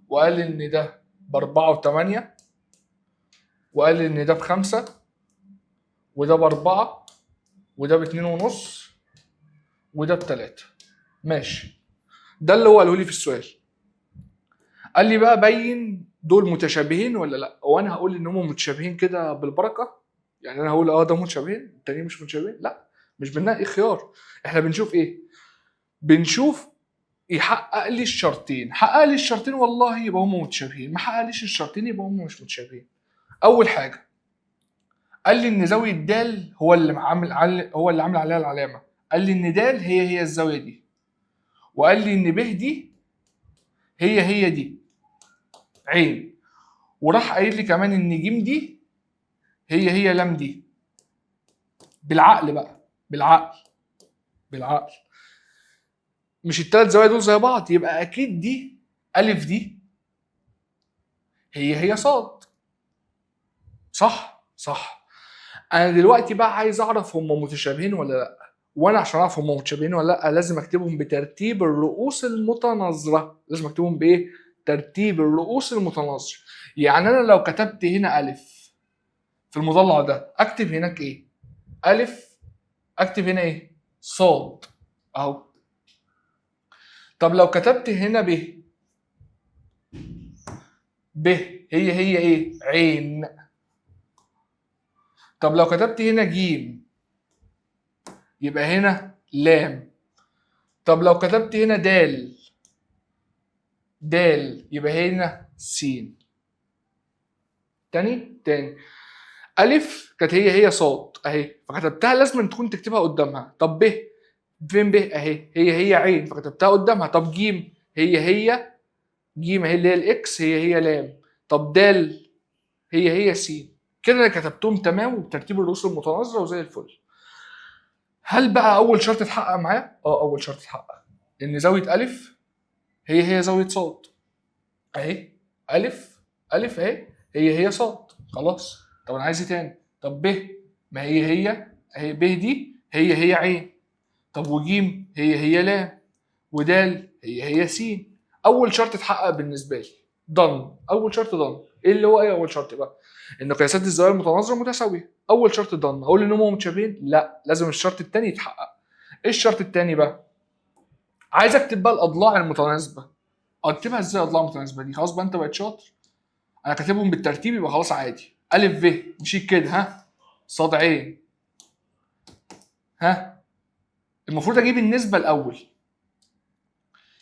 وقال لي ان ده ب4 و8، وقال لي ان ده ب5، وده ب4، وده ب2.5، وده ب3. ماشي. ده اللي هو قاله لي في السؤال. قال لي بقى بين دول متشابهين ولا لا. وانا هقول ان هم متشابهين كده بالبركه. يعني انا هقول ده متشابهين التانيين مش متشابهين؟ لا، مش بنلاقي خيار. احنا بنشوف ايه؟ بنشوف يحقق لي الشرطين. حقق لي الشرطين والله يبقى هم متشابهين، ما حققليش الشرطين يبقى هم مش متشابهين. اول حاجه قال لي ان زاويه د هو اللي عامل عليها العلامه. قال لي ان د هي الزاويه دي، وقال لي ان ب دي هي دي عين، وراح قايل لي كمان ان ج دي هي لام دي. بالعقل بقى، بالعقل. مش الثلاث زوايا دول زي بعض؟ يبقى اكيد دي الف دي هي صاد. صح. انا دلوقتي بقى عايز اعرف هم متشابهين ولا لا. وانا عشان اعرف هم متشابهين ولا لا لازم اكتبهم بترتيب الرؤوس المتناظره. لازم اكتبهم بايه؟ ترتيب الرؤوس المتناظره. يعني انا لو كتبت هنا الف في المضلع ده اكتب هناك ايه؟ الف. اكتب هنا ايه؟ صاد اهو. طب لو كتبت هنا ب، ب هي ايه؟ عين. طب لو كتبت هنا جيم يبقى هنا لام. طب لو كتبت هنا دال، دال يبقى هنا سين. تاني ألف كانت هي صاد أهي، فكتبتها لازم تكون تكتبها قدامها. طب ب، فين ب؟ أهي هي عين فكتبتها قدامها. طب جيم هي جيم أهي اللي هي الإكس هي لام. طب دال هي سين. كده أنا كتبتهم تمام وبترتيب الرؤوس المتناظرة وزي الفل. هل بقى أول شرط اتحقق معايا؟ أول شرط اتحقق، إن زاوية ألف هي زاوية صاد أهي. ألف أهي هي صاد. خلاص. طب انا عايز ايه تاني؟ طب ب، ما هي اهي ب دي هي عين. طب وجيم هي لام. ودال هي سين. اول شرط اتحقق بالنسبه لي. ضن. اول شرط ضن. ايه اللي هو ايه اول شرط بقى؟ ان قياسات الزوايا المتناظره متساويه. اول شرط ضن. اقول ان هم متشابهين؟ لا، لازم الشرط الثاني يتحقق. ايه الشرط الثاني بقى؟ عايز اكتب بقى الاضلاع المتناسبه. اكتبها ازاي الاضلاع المتناسبه دي؟ خلاص بقى انت بقيت شاطر. انا كاتبهم بالترتيب يبقى خلاص عادي. الف ب مشيت كده، ها، صاد عين، ها. المفروض اجيب النسبه الاول.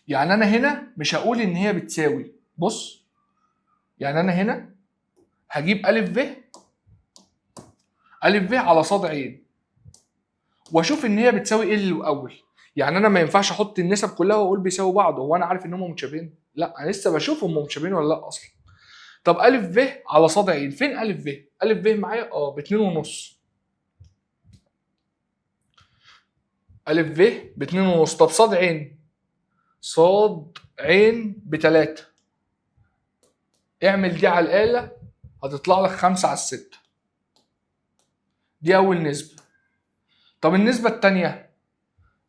يعني انا هنا مش هقول ان هي بتساوي. بص، يعني انا هنا هجيب الف ب، الف ب على صاد عين، واشوف ان هي بتساوي ايه الاول. يعني انا ما ينفعش احط النسب كلها واقول بيساوي بعض. هو انا عارف ان هم متشابهين؟ لا، انا لسه بشوف هم متشابهين ولا لا اصلا. طب الف ب على صاد عين، فين الف ب؟ الف ب معايا باتنين ونص. الف ب باتنين ونص. طب صاد عين، صاد عين بتلاتة. اعمل دي على الآلة هتطلع لك 5 على 6. دي أول نسبة. طب النسبة التانية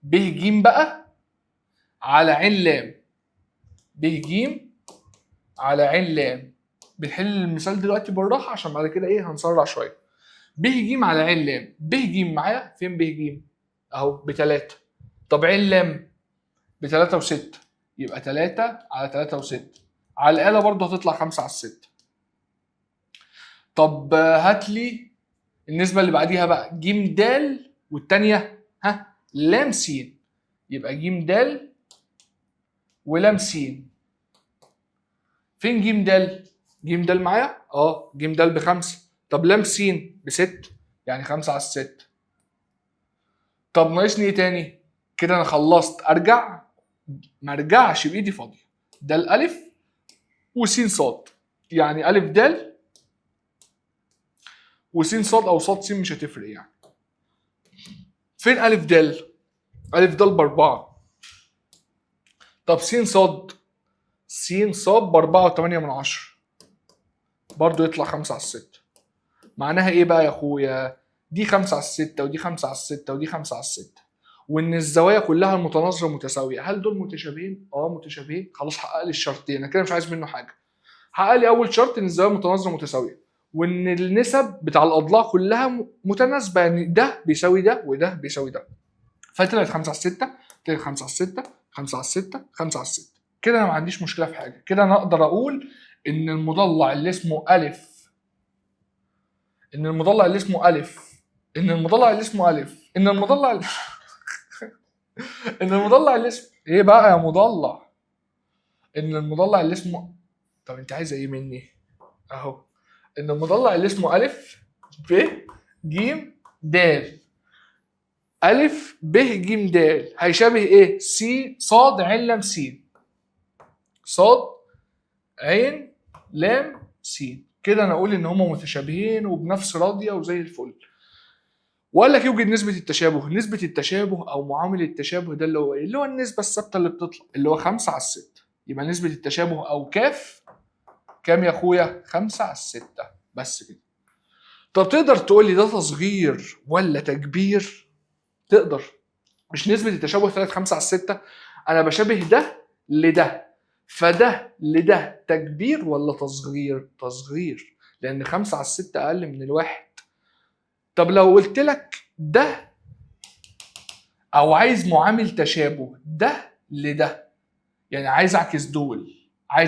ب ج بقى على عين لام. ب ج على عين لام. بنحل المثال دلوقتي بالراحة عشان بعد كده هنسرع شوية. ب ج على عين لام. ب ج معايا فين؟ ب ج أهو بتلاتة. طب عين لام بتلاتة وستة، يبقى 3 على 3 و6. على الآلة برضه هتطلع 5 على 6. طب هات لي النسبة اللي بعديها بقى ج د، والتانية لام س. يبقى ج د ولام س. فين ج د؟ ج د معايا؟ ج د ب5. طب لام س ب6، يعني 5 على 6. طب ناقصني ايه تاني؟ كده انا خلصت. ارجع؟ ما ارجعش بايدي فاضيه. ده الالف وس صاد، يعني الف د وس صاد او صاد س مش هتفرق يعني. فين الف د؟ الف د ب4. طب س صاد، س صاد ب4.8، برضه يطلع 5 على 6. معناها ايه بقى يا اخويا؟ دي 5 على 6 ودي 5 على 6 ودي 5 على 6، وان الزوايا كلها المتناظره متساويه. هل دول متشابهين؟ متشابهين. خلاص حقق لي الشرطين، انا كده مش عايز منه حاجه. حقق لي اول شرط ان الزوايا المتناظره متساويه، وان النسب بتاع الاضلاع كلها متناسبه، يعني ده بيساوي ده وده بيساوي ده. فطلعت 5 على 6، طلعت 5 على 6، 5 على 6، 5 على 6. كده انا ما عنديش مشكله في حاجه. كده انا اقدر اقول ان المضلع اللي اسمه الف، ان المضلع اللي اسمه الف، ان المضلع اللي اسمه الف، ان المضلع ان المضلع اللي اسمه ايه بقى يا مضلع؟ ان المضلع اللي اسمه، طب انت عايز ايه مني؟ اهو، ان المضلع اللي اسمه الف ب ج د. الف ب ج د هيشابه ايه؟ س صاد عين لام س. صاد عين لام س. كده انا اقول ان هم متشابهين وبنفس راضيه وزي الفل. وقال لك يوجد نسبة التشابه. نسبة التشابه أو معامل التشابه ده اللي هو إيه؟ اللي هو النسبة الثابتة اللي بتطلع، اللي هو 5 على 6. يبقى نسبة التشابه أو كاف كام يا أخويا؟ 5 على 6. بس كده. طب تقدر تقول لي ده تصغير ولا تكبير؟ تقدر. مش نسبة التشابه طلعت 5 على 6؟ أنا بشابه ده لده، فده لده تكبير ولا تصغير؟ تصغير، لأن 5 على 6 أقل من الواحد. طب لو قلت لك ده او عايز معامل تشابه ده لده، يعني عايز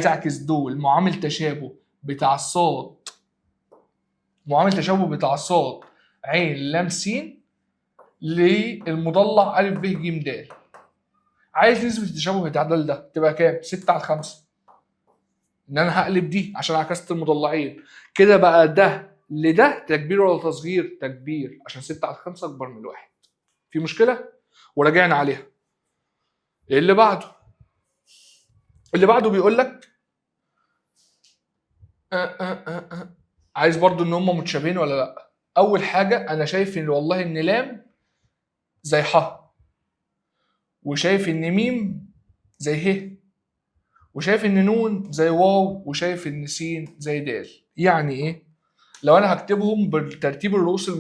اعكس دول معامل تشابه بتاع الصاد، معامل تشابه بتاع الصاد عين لام س للمضلع ا ب ج د. عايز نسبة التشابه بتاع ده تبقى كام؟ 6/5. ان انا هقلب دي عشان عكست المضلعين كده، بقى ده لده تكبير ولا تصغير؟ تكبير، عشان 6/5 اكبر من 1. في مشكلة؟ وراجعنا عليها. اللي بعده بيقول لك عايز برضو ان هم متشابهين ولا لا. اول حاجة انا شايف ان والله ان لام زي ح، وشايف ان ميم زي ه، وشايف ان نون زي واو، وشايف ان س زي د. يعني ايه؟ لو انا هكتبهم بترتيب الرؤوس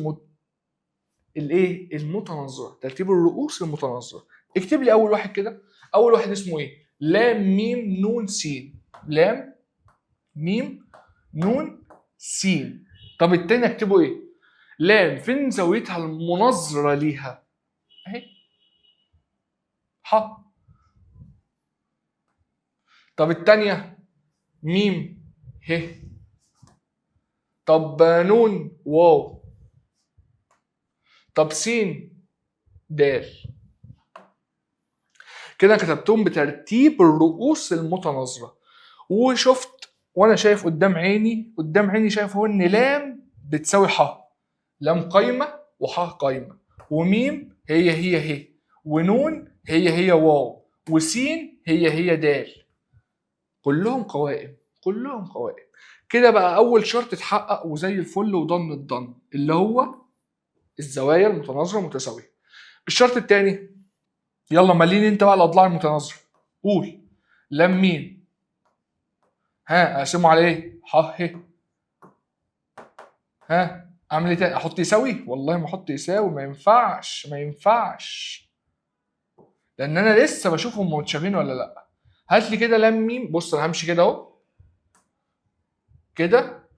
المتناظره، ترتيب الرؤوس المتناظره، اكتب لي اول واحد كده. اول واحد اسمه ايه؟ لام ميم نون س. لام ميم نون س. طب التاني اكتبه ايه؟ لام فين زاويتها المناظره ليها؟ اهي ح. طب التانية ميم ه. طب نون واو. طب س د. كده كتبتهم بترتيب الرؤوس المتناظره، وشفت وانا شايف قدام عيني شايف هو ان لام بتساوي ح، لام قايمه وح قايمه، وميم هي ونون هي واو، وسين هي د. كلهم قوائم، كده بقى اول شرط اتحقق وزي الفل وضن الضن، اللي هو الزوايا المتناظره متساويه. الشرط الثاني، يلا مالين انت بقى الاضلاع المتناظره. قول لام مين، ها اقسمه على ايه؟ ح ه. ها اعمل ايه تاني؟ احط يساوي؟ والله ما احط يساوي، ما ينفعش، لان انا لسه بشوفهم متشابهين ولا لا. هات لي كده لام ميم. بص انا همشي كده اهو، كده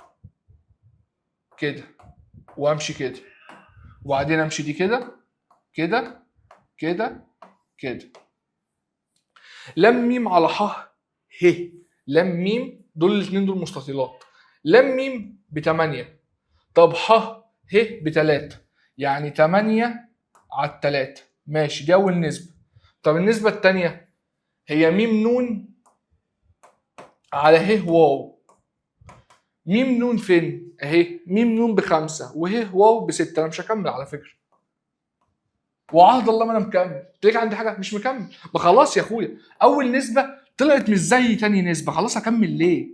وامشي كده، وبعدين امشي دي كده كده. لام ميم على ح ه. لام ميم دول الاثنين دول مستطيلات. لام ميم ب8، طب ح ه ب3، يعني 8/3. ماشي، دي اول نسبه. طب النسبه الثانيه هي ميم نون على ه واو. ميم نون فين؟ اهي ميم نون ب5 وه واو ب6. انا مش هكمل على فكره، وعهد الله ما انا مكمل. تلاقيك عندي حاجه مش مكمل، ما خلاص يا اخويا، اول نسبه طلعت مش زي تاني نسبه، خلاص اكمل ليه؟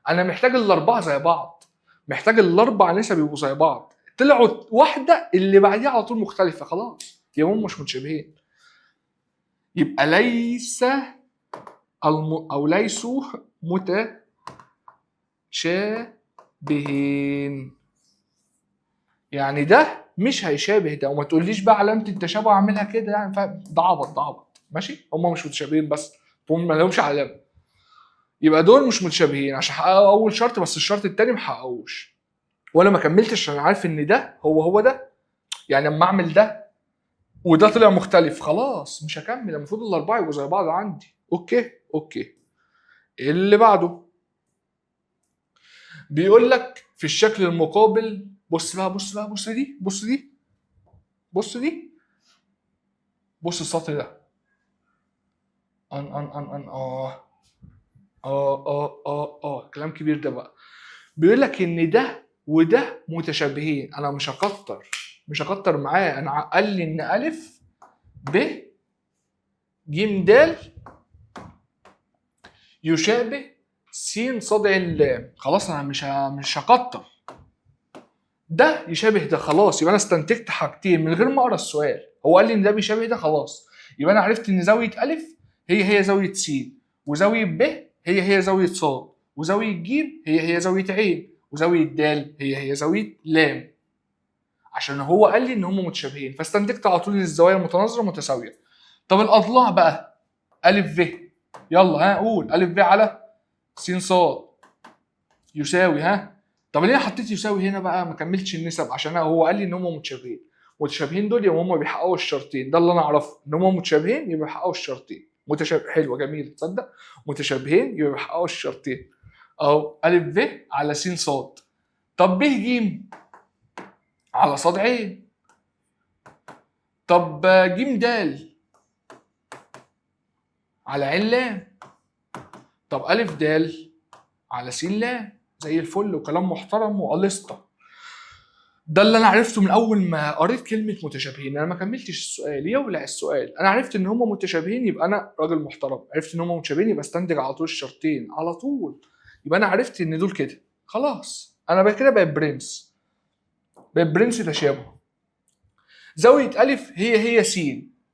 انا محتاج الاربعه زي بعض، محتاج الاربع نسب يبقوا زي بعض. طلعوا واحده اللي بعديها على طول مختلفه، خلاص يبقى هم مش متشابهين. يبقى ليسوا متشابهين، يعني ده مش هيشابه ده. وما تقوليش بقى علامه التشابه اعملها كده، يعني فاهم؟ ده عبط ماشي. هم مش متشابهين بس، هم ما لهمش علامه، يبقى دول مش متشابهين عشان حققوا اول شرط، بس الشرط الثاني ما حققوش، وانا ما كملتش عشان عارف ان ده هو ده. يعني اما اعمل ده وده طلع مختلف، خلاص مش هكمل، المفروض الاربعه يبقوا زي بعض عندي. اوكي. اللي بعده بيقول لك في الشكل المقابل. بص دي بص السطر ده. ان كلام كبير ده بقى. بيقول لك ان ده وده متشابهين. انا مش هكتر معاه. انا قال لي ان الف ب ج د يشابه س ص ع ل. خلاص انا مش هكتر، ده يشابه ده، خلاص يبقى انا استنتجت حاجتين من غير ما اقرا السؤال. هو قال لي ان ده بيشابه ده، خلاص يبقى انا عرفت ان زاويه الف هي زاويه س، وزاويه ب هي زاويه ص، وزاويه ج هي زاويه ع، وزاويه د هي زاويه لام. عشان هو قال لي ان هم متشابهين، فاستنتجت على طول ان الزوايا المتناظره متساويه. طب الاضلاع بقى الف ب، يلا ها قول الف ب على س ص يساوي. ها طب ليه حطيت يساوي هنا بقى؟ ما كملتش النسب عشان هو قال لي ان هم متشابهين. متشابهين دول يبقى هم بيحققوا الشرطين، ده اللي انا اعرفه، ان هم متشابهين يبقى بيحققوا الشرطين. حلوه جميل تصدق، متشابهين يبقى بيحققوا الشرطين اهو، ا ب على س ص. طب ب ج على ص ع. طب ج د على ع ل. طب ا د على س ل. زي الفل وكلام محترم وقلسطه. ده اللي انا عرفته من اول ما قريت كلمه متشابهين. انا ما كملتش السؤال، يولع السؤال. انا عرفت ان هم متشابهين يبقى انا راجل محترم، عرفت ان هم متشابهين يبقى استنتج على طول الشرطين على طول، يبقى انا عرفت ان دول كده خلاص. انا بقى كده بقيت برنس، بقيت برنس تشابه. زاويه ا هي س.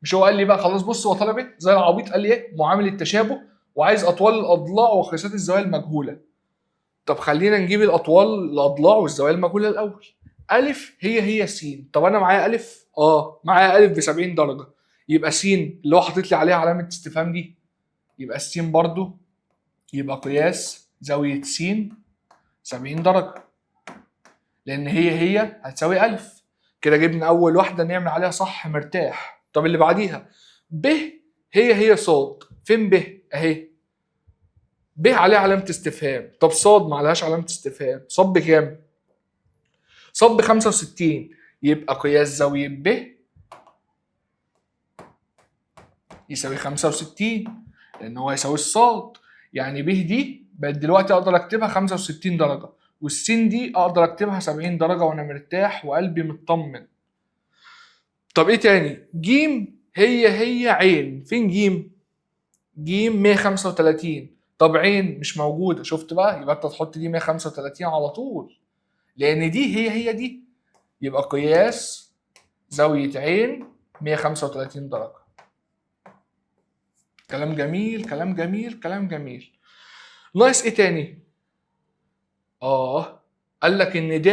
مش هو قال لي بقى خلاص بص، هو طلب ايه زي العبيط؟ قال لي ايه؟ معامل التشابه وعايز اطوال الاضلاع وقياسات الزوايا المجهوله. طب خلينا نجيب الاطوال الاضلاع والزوايا المجهوله الاول. ا هي س. طب انا معايا ا، معايا ا ب 70 درجه، يبقى س اللي هو حاطط لي عليها علامه استفهام دي، يبقى الس برضو يبقى قياس زاويه س 70 درجه، لان هي هتساوي ا. كده جبنا اول واحده نعمل عليها صح مرتاح. طب اللي بعديها ب هي ص. فين ب؟ اهي ب عليها علامه استفهام. طب ص ما عليهاش علامه استفهام. ص بكام؟ ص ب 65، يبقى قياس زاويه ب يساوي 65، لان هو يساوي الصاد. يعني ب دي بقت دلوقتي اقدر اكتبها 65 درجه، والسين دي اقدر اكتبها 70 درجه وانا مرتاح وقلبي مطمن. طب ايه تاني؟ ج هي عين. فين ج؟ ج 135. طب عين مش موجوده، شفت بقى؟ يبقى انت تحط دي 135 على طول، لان دي هي دي، يبقى قياس زاويه عين 135 درجه. كلام جميل كلام جميل كلام جميل. ناقص ايه تاني؟ قال لك ان د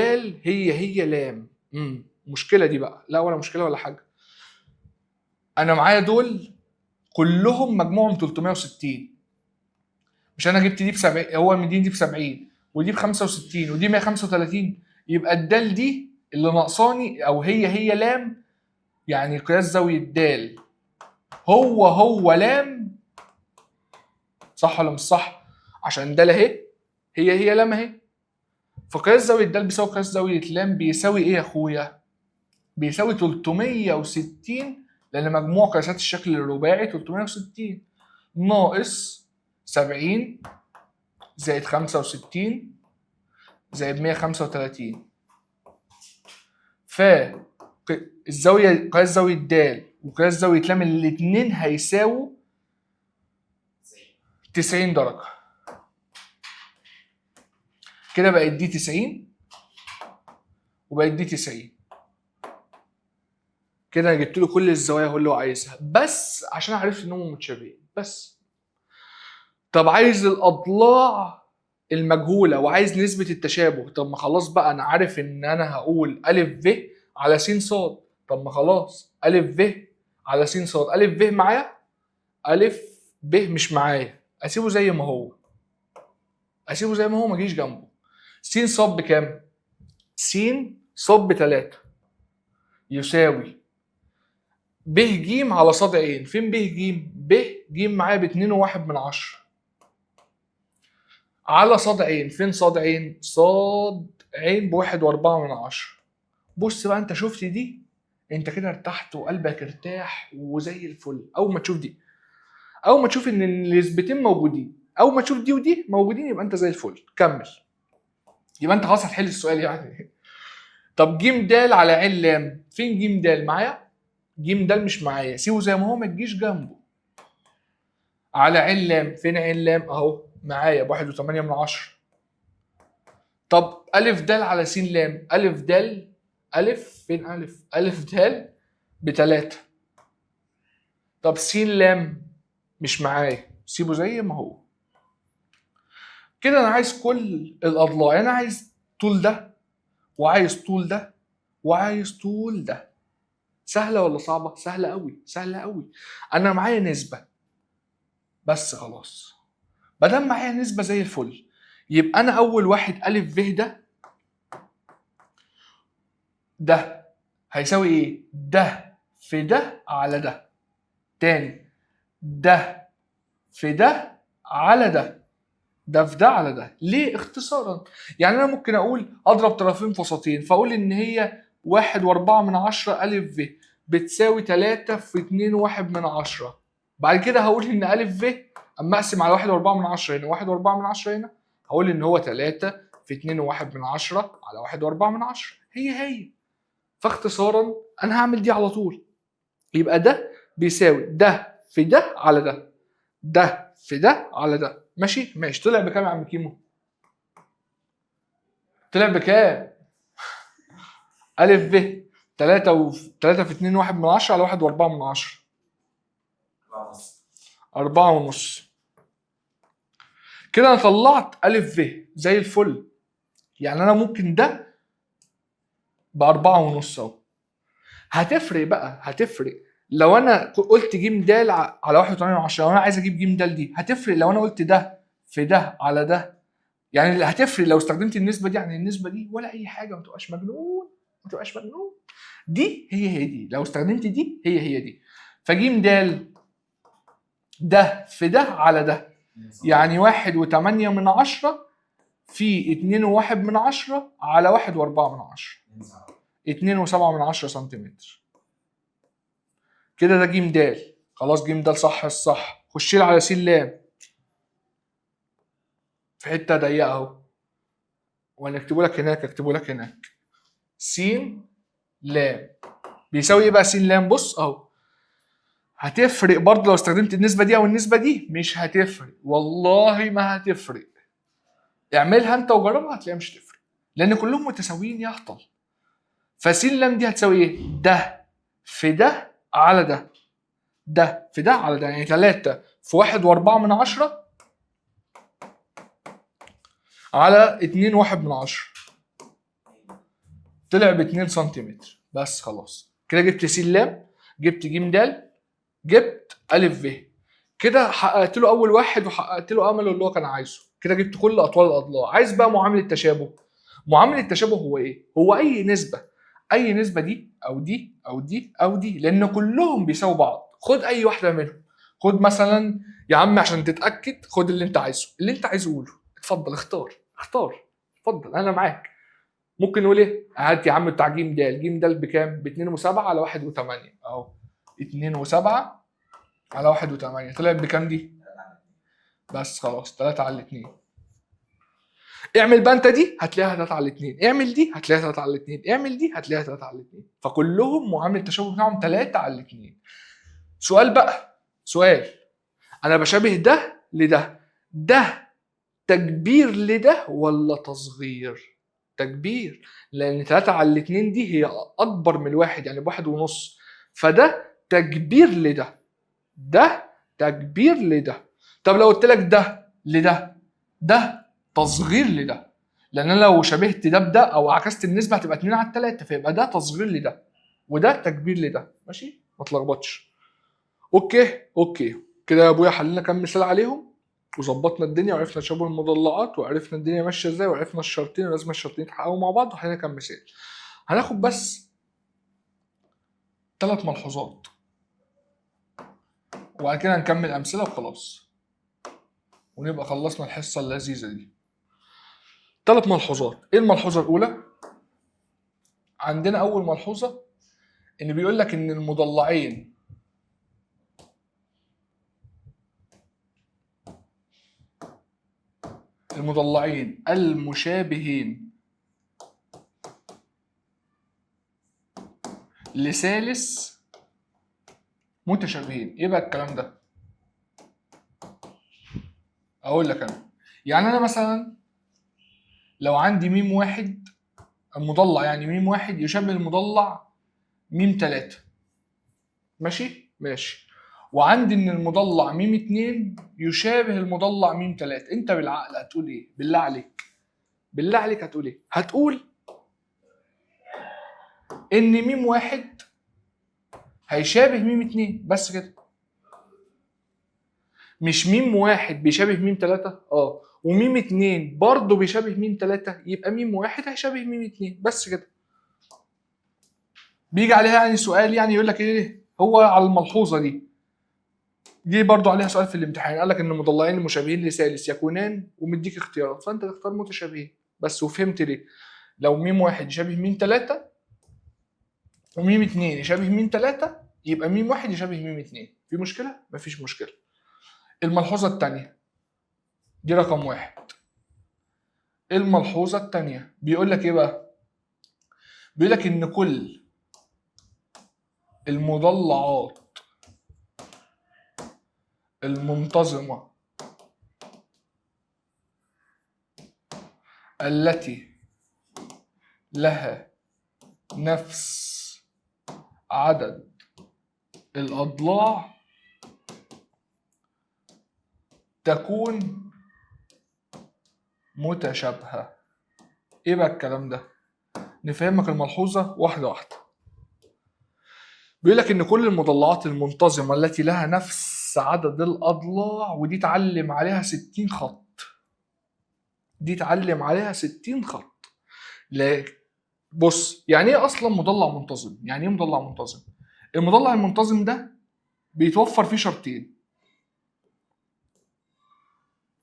هي لام. مشكله دي بقى؟ لا ولا مشكله ولا حاجه. انا معايا دول كلهم مجموعهم 360. مش انا جبت دي ب 70، هو مدين دي ب 70 ودي ب 65 ودي 135، يبقى الدال دي اللي ناقصاني، او هي لام، يعني قياس زاويه د هو لام. صح ولا مش صح؟ عشان د اهي هي لام اهي، فقياس زاويه د بيساوي قياس زاويه لام بيساوي ايه يا اخويا؟ بيساوي 360، لان مجموع قياسات الشكل الرباعي 360 ناقص 70 زائد 65 زائد 135. الزاويه قياس زاويه د وقياس زاويه لام الاثنين هيساووا 90 درجه. كده بقت دي 90 وبقت دي 90. كده انا جبت له كل الزوايا هو اللي هو عايزها، بس عشان عرفت ان هم متشابهين بس. طب عايز الاضلاع المجهوله وعايز نسبه التشابه. طب ما خلاص بقى، انا عارف ان انا هقول ا ب على س ص. طب ما خلاص ا ب على س ص. ا ب معايا، ا ب مش معايا، اسيبه زي ما هو، اسيبه زي ما هو، ما اجيش جنبه. س ص بكام؟ س ص ب 3 يساوي ب ج على ص ع. فين ب ج؟ ب ج معايا ب 2.1 على ص ع. فين ص ع؟ ص ع ب1.4. بص بقى، انت شفت دي، انت كده ارتحت وقلبك ارتاح وزي الفل. اول ما تشوف دي، اول ما تشوف ان النسبتين موجودين، اول ما تشوف دي ودي موجودين، يبقى انت زي الفل. كمل، يبقى انت خلاص هتحل السؤال يعني. طب ج د على ع لام. فين ج د؟ معايا ج د مش معايا، سيبه زي ما هو ما تجيش جنبه. على ع لام. فين ع لام؟ اهو معايا ب1.8. طب ا د على س لام. ا د فين ا د ب3. طب س لام مش معايا، سيبه زي ما هو. كده انا عايز كل الاضلاع، انا عايز طول ده وعايز طول ده وعايز طول ده. سهله ولا صعبه؟ سهله قوي سهله قوي. انا معايا نسبه بس خلاص. ما دام معايا نسبه زي الفل، يبقى انا اول واحد ا ب ده هيساوي ايه؟ ده في ده على ده. تاني، ده في ده على ده، ده في ده على ده. ليه؟ اختصارا. يعني انا ممكن اقول اضرب طرفين في وسطين، فاقول ان هي 1.4 ألف ف بتساوي 3 في 2.1. بعد كده هقول ان ألف ف اما اقسم على 1.4 هنا 1.4 هنا، هقول ان هو 3 في 2.1 على 1.4. هي. فاختصارا انا هعمل دي على طول. يبقى ده بيساوي ده في ده على ده، ده في ده على ده. ماشي. طلع بكام يا عم كيمو؟ طلع بكام؟ ألف ب 3 في 2.1 على 1.4. 4.5. كده أنا طلعت ألف ب زي الفل. يعني أنا ممكن ده ب4.5 أهو. هتفرق بقى، هتفرق لو أنا قلت ج د على 1.8. لو أنا عايز أجيب ج د دي هتفرق لو أنا قلت ده في ده على ده. يعني اللي هتفرق لو استخدمت النسبة دي عن النسبة دي ولا أي حاجة. ما تبقاش مجنون، ما تبقاش مجنون. دي هي دي، لو استخدمت دي هي دي. فجيم د ده في ده على ده، يعني 1.8 في 2.1 على 1.4. 2.7 سنتيمتر. كده ده جيم د. خلاص جيم د صح الصح. خش لي على س لام في حته ضيقه اهو، وهنكتبه لك هناك، اكتبه لك هناك. س لام بيساوي ايه بقى؟ س لام بص اهو. هتفرق برضه لو استخدمت النسبه دي او النسبه دي؟ مش هتفرق، والله ما هتفرق. اعملها انت وجربها هتلاقيها مش هتفرق، لان كلهم متساويين يا هطل. فس لام دي هتساوي ايه؟ ده في ده على ده، ده في ده على ده، يعني 3 في 1.4 على 2.1. طلع ب 2 سنتيمتر بس. خلاص كده جبت س لام، جبت ج د، جبت ألف ب. كده حققت له أول واحد وحققت له أمله اللي هو كان عايزه. كده جبت كل أطوال الأضلاع. عايز بقى معامل التشابه. معامل التشابه هو إيه؟ هو أي نسبة، أي نسبة دي أو دي أو دي أو دي، لأن كلهم بيساووا بعض. خد أي واحدة منهم. خد مثلا يا عم عشان تتأكد، خد اللي أنت عايزه، اللي أنت عايزه قوله. اتفضل اختار، اتفضل أنا معاك. ممكن نقول ايه؟ هات يا عم بتاع ج د. ج د بكام؟ ب 2.7 على 1.8 اهو. 2.7 على 1.8 طلعت بكام دي؟ بس خلاص 3 على 2. اعمل بقى انت دي هتلاقيها 3 على 2، اعمل دي هتلاقيها 3 على 2، اعمل دي هتلاقيها 3 على 2. فكلهم معامل التشابه بتاعهم 3 على 2. سؤال بقى، سؤال. انا بشابه ده لده، ده تكبير لده ولا تصغير؟ تكبير، لان 3 على 2 دي هي اكبر من الواحد، يعني بواحد ونص. فده تكبير لده، ده تكبير لده. طب لو قلت لك ده لده، ده تصغير لده. لان انا لو شبهت ده بده او عكست النسبه هتبقى 2 على 3، فيبقى ده تصغير لده وده تكبير لده. ماشي؟ ما تلخبطش. اوكي كده يا ابويا حلينا كام مثال عليهم، وظبطنا الدنيا، وعرفنا تشابه المضلعات، وعرفنا الدنيا ماشيه ازاي، وعرفنا الشرطين ولازم الشرطين يتحققوا مع بعض، وحلينا كام مثال. هناخد بس 3 ملحوظات وبعد كده نكمل امثله وخلاص، ونبقى خلصنا الحصه اللذيذه دي. 3 ملحوظات. ايه الملحوظه الاولى؟ عندنا اول ملحوظه ان بيقول لك ان المضلعين المشابهين لثالث متشابهين. ايه بقى الكلام ده؟ اقول لك انا. يعني انا مثلا لو عندي ميم واحد، المضلع يعني ميم واحد يشابه المضلع ميم 3. ماشي. وعندي ان المضلع ميم 2 يشابه المضلع ميم 3. انت بالعقل هتقول ايه؟ بالله عليك هتقول ايه؟ هتقول ان ميم واحد هيشابه ميم 2 بس كده. مش ميم واحد بيشابه ميم 3 وميم 2 برضه بيشابه ميم 3، يبقى ميم واحد هيشابه ميم 2 بس كده. بيجي عليها يعني سؤال، يعني يقول لك ايه هو على الملحوظه دي. جه برضو عليها سؤال في الامتحان، قال لك ان مضلعين مشابهين لثالث يكونان، ومديك اختيارات فانت تختار متشابهين بس. وفهمت ليه؟ لو ميم واحد يشابه ميم 3 وميم 2 يشابه ميم 3 يبقى ميم واحد يشابه ميم 2. في مشكله؟ مفيش مشكله. الملحوظه الثانيه دي رقم 1. الملحوظه الثانيه بيقول لك ايه بقى؟ بيقول لك ان كل المضلعات المنتظمه التي لها نفس عدد الأضلاع تكون متشابهة. ايه بقى الكلام ده؟ نفهمك الملحوظة واحدة واحدة. بيقول لك ان كل المضلعات المنتظمة التي لها نفس عدد الأضلاع، ودي اتعلم عليها 60 خط. دي اتعلم عليها 60 خط. بص، يعني ايه اصلا مضلع منتظم؟ يعني ايه مضلع منتظم؟ المضلع المنتظم ده بيتوفر فيه شرطين.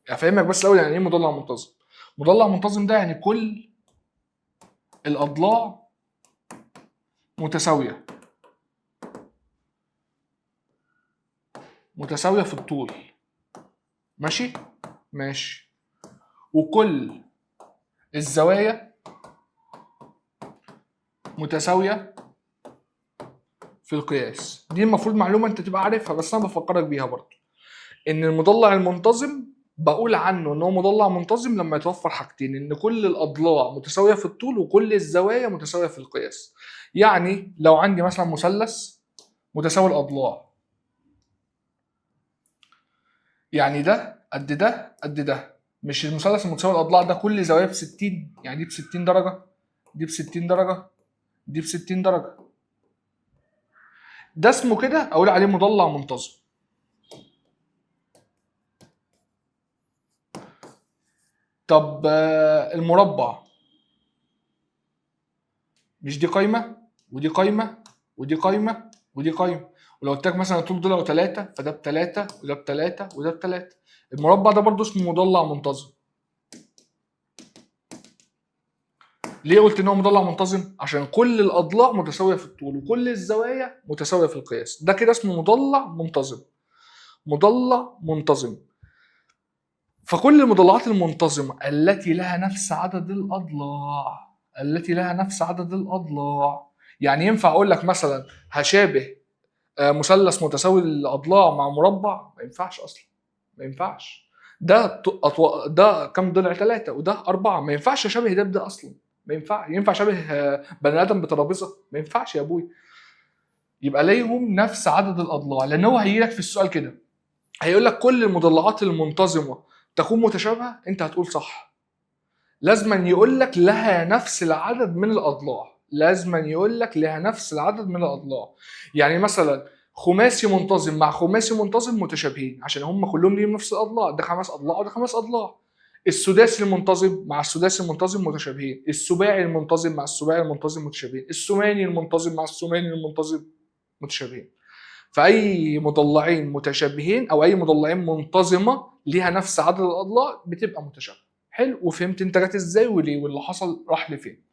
افهمك بس الاول يعني ايه مضلع منتظم. مضلع منتظم ده يعني كل الاضلاع متساويه في الطول. ماشي ماشي. وكل الزوايا متساويه في القياس. دي المفروض معلومه انت تبقى عارفها، بس انا بفكرك بيها برضه. ان المضلع المنتظم بقول عنه ان هو مضلع منتظم لما يتوفر حاجتين: ان كل الاضلاع متساويه في الطول وكل الزوايا متساويه في القياس. يعني لو عندي مثلا مثلث متساوي الاضلاع، يعني ده قد ده قد ده، مش المثلث المتساوي الاضلاع ده كل زوايا ب 60، يعني دي ب 60 درجه، دي ب 60 درجه، دي ب 60 درجه. ده اسمه كده اقول عليه مضلع منتظم. طب المربع، مش دي قايمه ودي قايمه ودي قايمه ودي قايمه، ولو قلت لك مثلا طول ضلعه 3 فده ب 3 وده ب 3 وده ب 3. المربع ده برضه اسمه مضلع منتظم. ليه قلت ان هو مضلع منتظم؟ عشان كل الاضلاع متساويه في الطول وكل الزوايا متساويه في القياس. ده كده اسمه مضلع منتظم. مضلع منتظم. فكل المضلعات المنتظمه التي لها نفس عدد الاضلاع، التي لها نفس عدد الاضلاع، يعني ينفع اقول لك مثلا هشابه مثلث متساوي الاضلاع مع مربع؟ ما ينفعش اصلا، ما ينفعش. ده كم ضلع؟ 3 وده 4. ما ينفعش اشابه ده بده اصلا. ما ينفع. ينفع اشابه بني ادم بترابيزه؟ ما ينفعش يا ابوي. يبقى ليهم نفس عدد الاضلاع، لان هو هيجي لك في السؤال كده هيقول لك كل المضلعات المنتظمه تكون متشابهه، انت هتقول صح. لازما يقول لك لها نفس العدد من الاضلاع، لازما يقول لك لها نفس العدد من الاضلاع. يعني مثلا خماسي منتظم مع خماسي منتظم متشابهين عشان هم كلهم ليهم نفس الاضلاع، ده 5 اضلاع وده 5 اضلاع. السداسي المنتظم مع السداسي المنتظم متشابهين، السباعي المنتظم مع السباعي المنتظم متشابهين، الثماني المنتظم مع الثماني المنتظم متشابهين. فاي مضلعين متشابهين او اي مضلعين منتظمه ليها نفس عدد الاضلاع بتبقى متشابهه. حلو. وفهمت انت جت ازاي وليه واللي حصل راح لفين.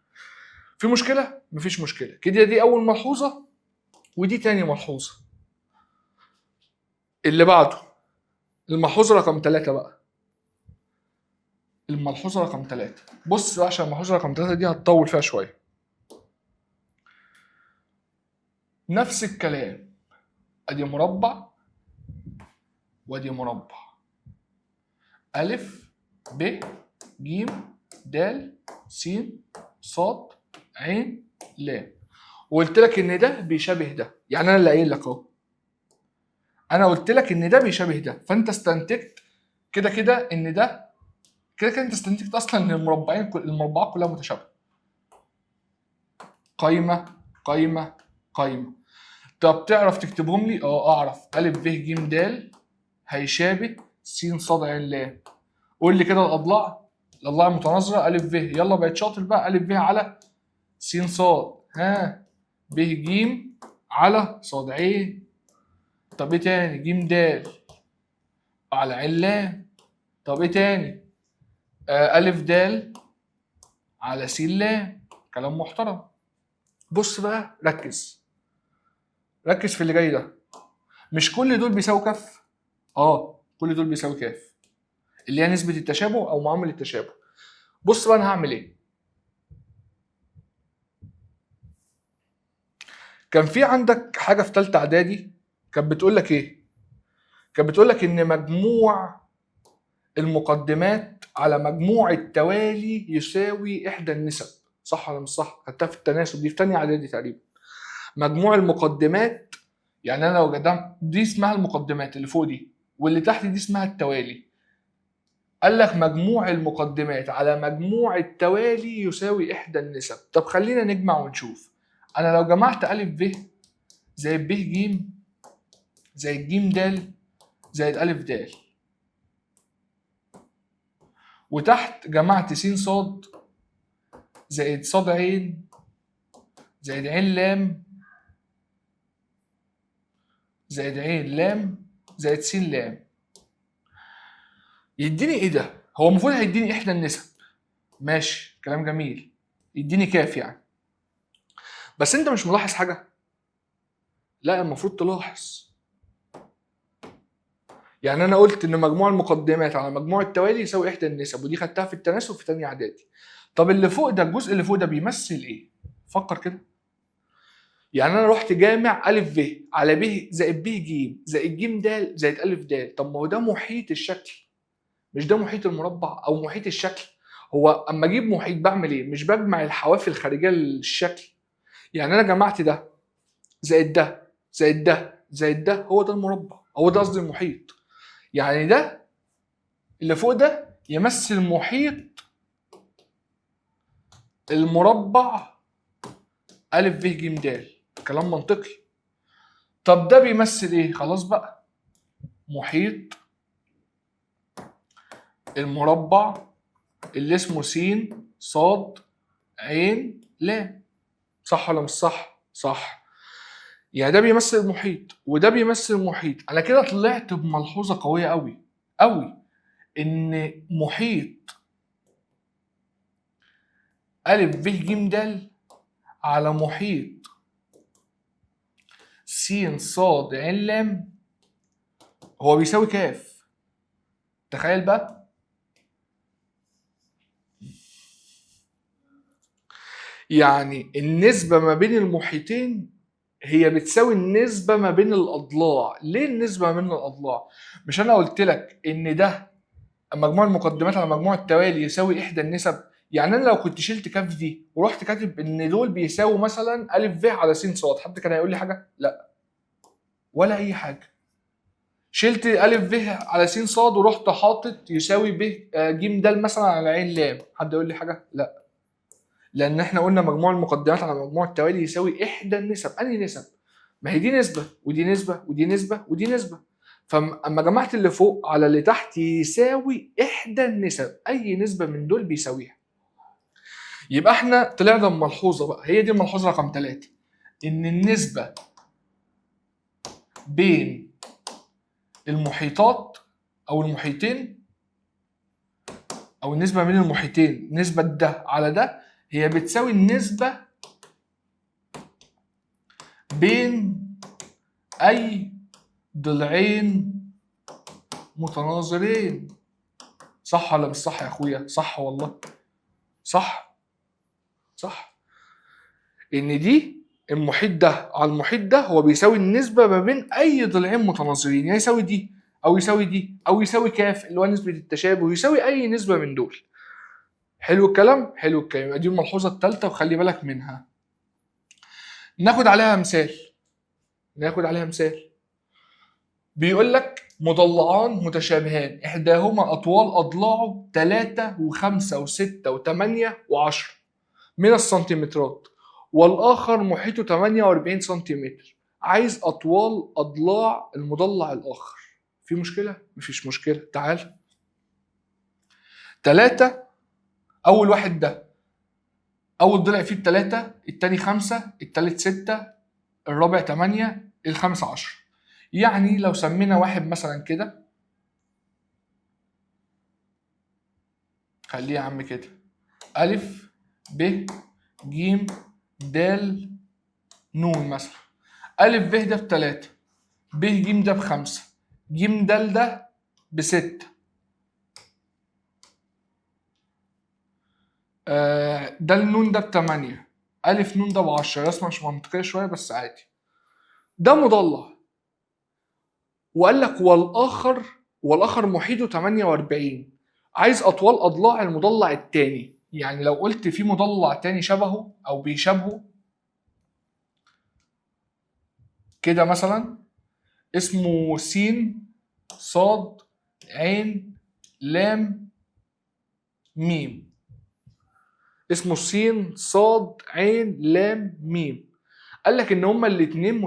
في مشكله؟ مفيش مشكله. كده دي اول ملحوظه ودي تاني ملحوظه. اللي بعده الملحوظه رقم 3 بقى. الملحوظه رقم 3، بص بقى عشان الملحوظه رقم 3 دي هتطول فيها شويه. نفس الكلام، ادي مربع وادي مربع، الف ب ج د س ص ع ل، وقلت لك ان ده بيشابه ده. يعني انا اللي قايل لك اهو، انا قلت لك ان ده بيشابه ده، فانت استنتجت كده كده ان ده كده كده انت استنتجت اصلا ان المربعات كلها متشابهه. قايمه قايمه قايمه. طب تعرف تكتبهم لي؟ اعرف. ا ب ج د هيشابه س ص ع ل. قول لي كده الاضلاع. الاضلاع المتناظره ا ب. يلا بقيت شاطر بقى. ا ب على س ص. ها ب ج على ص ع. طب ايه تاني؟ ج د على ع ل. طب ايه تاني؟ ألف د على س ل. كلام محترم. بص بقى، ركز ركز في اللي جاي ده. مش كل دول بيساوي كف؟ كل دول بيساوي كاف، اللي هي نسبة التشابه أو معامل التشابه. بص بقى أنا هعمل إيه. كان في عندك حاجة في تالتة إعدادي كانت بتقول لك إيه؟ كانت بتقول لك إن مجموع المقدمات على مجموع التوالي يساوي إحدى النسب. صح ولا مش صح؟ خدتها في التناسب دي في تانية إعدادي تقريبا. مجموع المقدمات، يعني أنا لو قدام دي اسمها المقدمات اللي فوق دي، واللي تحت دي اسمها التوالي. قال لك مجموع المقدمات على مجموع التوالي يساوي إحدى النسب. طب خلينا نجمع ونشوف. أنا لو جمعت أ ب زائد ب ج زائد ج د زائد أ د، وتحت جمعت س ص زائد ص ع زائد ع ل زائد ع ل زائد س ل، يديني ايه ده؟ هو المفروض هيديني إحدى النسب. ماشي، كلام جميل، يديني كاف يعني. بس انت مش ملاحظ حاجة؟ لا، المفروض تلاحظ. يعني انا قلت ان مجموع المقدمات على مجموع التوالي يساوي إحدى النسب، ودي خدتها في التناسب في تانية اعدادي. طب اللي فوق ده، الجزء اللي فوق ده بيمثل ايه؟ فكر كده. يعني انا رحت جامع أ ب على ب زائد ب ج زائد ج د زائد أ د. طب ما هو ده محيط الشكل، مش ده محيط المربع او محيط الشكل؟ هو اما اجيب محيط بعمل ايه؟ مش بجمع الحواف الخارجيه للشكل. يعني انا جمعت ده زائد ده زائد ده زائد ده، هو ده المربع، هو ده قصدي المحيط. يعني ده اللي فوق ده يمثل محيط المربع أ ب ج د. كلام منطقي. طب ده بيمثل ايه؟ خلاص بقى، محيط المربع اللي اسمه س ص ع ل. صح ولا مش صح؟ صح. يعني ده بيمثل المحيط وده بيمثل المحيط. انا كده طلعت بملحوظه قويه قوي قوي، ان محيط أ ب ج د على محيط س ص ع ل هو بيساوي كاف. تخيل بقى. يعني النسبة ما بين المحيطين هي بتساوي النسبة ما بين الأضلاع. ليه النسبة ما بين الأضلاع؟ مش أنا قلت لك إن ده مجموع المقدمات على مجموع التوالي يساوي إحدى النسب؟ يعني أنا لو كنت شلت كاف دي ورحت كاتب إن دول بيساووا مثلا أ ب على س ص، حد كان هيقول لي حاجة؟ لا، ولا أي حاجة. شلت أ ب على س ص ورحت حاطط يساوي ب ج د مثلا على ع ل، حد يقول لي حاجة؟ لا. لان احنا قلنا مجموع المقدمات على مجموع التوالي يساوي احدى النسب. انهي نسب؟ ما هي دي نسبه ودي نسبه ودي نسبه ودي نسبه. فاما جمعت اللي فوق على اللي تحت يساوي احدى النسب، اي نسبه من دول بيساويها. يبقى احنا طلعنا بملحوظه بقى، هي دي الملحوظه رقم 3، ان النسبه بين المحيطات او المحيطين، او النسبه بين المحيطين، نسبه ده على ده، هي بتساوي النسبه بين اي ضلعين متناظرين. صح ولا مش صح يا اخويا؟ صح والله، صح صح. ان دي المحيط ده على المحيط ده هو بيساوي النسبة ما بين اي ضلعين متناظرين، يعني يساوي دي او يساوي دي او يساوي كاف اللي هو نسبة التشابه، ويساوي اي نسبة من دول. حلو الكلام، حلو الكلام. يبقى دي الملحوظة الثالثة وخلي بالك منها. ناخد عليها مثال، ناخد عليها مثال. بيقول لك مضلعان متشابهان احداهما اطوال اضلاعه 3 و5 و6 و8 و10 من السنتيمترات، والاخر محيطه 48 سنتيمتر. عايز اطوال اضلاع المضلع الاخر. في مشكله؟ مفيش مشكله، تعال. 3، اول واحد ده اول ضلع فيه ب3، التاني 5، التالت 6، الرابع 8، الخامس 10. يعني لو سمينا واحد مثلا كده، خليه يا عم كده أ ب ج د ن مثلا. أ ب ده ب3، ب ج ده ب5، ج د ده ب6، د ن ده ب8، أ ن ده ب10. رسمة مش منطقية شوية بس عادي. ده مضلع، وقال لك والآخر محيطه 48. عايز أطوال أضلاع المضلع التاني. يعني لو قلت في مضلع تاني شبهه أو بيشابهه كده مثلا، اسمه س ص ع ل م. اسمه س ص ع ل م. قال لك ان هما الاثنين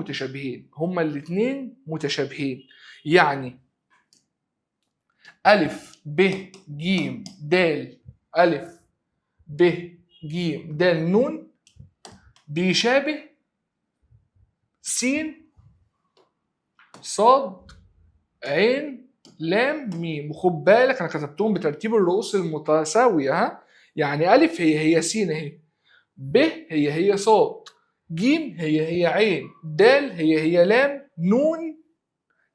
متشابهين. يعني أ ب ج د أ ب ج د ن بيشابه س ص ع ل م. وخد بالك انا كتبتهم بترتيب الرؤوس المتساويه، ها. يعني أ هي س اهي، ب هي ص، ج هي عين، د هي لام، نون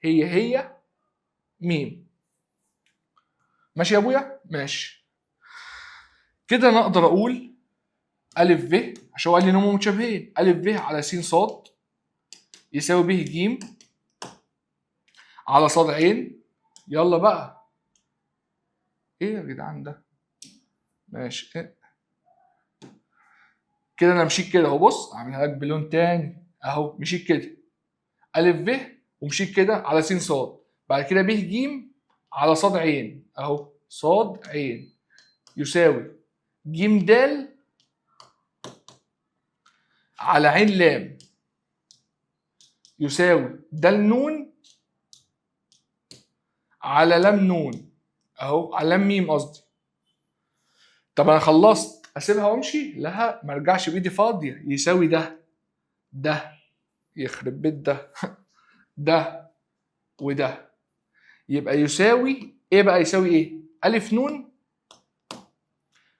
هي م. ماشي يا ابويا؟ ماشي. كده انا اقدر اقول أ ب، عشان هو قال لي ان هم متشابهين، أ ب على س ص يساوي ب ج على ص عين. يلا بقى، ايه يا جدعان ده؟ ماشي. إيه؟ كده انا مشيت كده اهو. بص اعملها لك بلون تاني اهو. مشيت كده أ ب، ومشيت كده على س ص، بعد كده ب ج على ص عين اهو. ص عين يساوي ج د على عين لام يساوي د ن على لام نون اهو، على لام ميم قصدي. طب انا خلصت اسيبها وامشي؟ لا، ما ارجعش بايدي فاضيه. يساوي ده يخرب بيت ده وده. يبقى يساوي ايه بقى؟ يساوي ايه؟ أ ن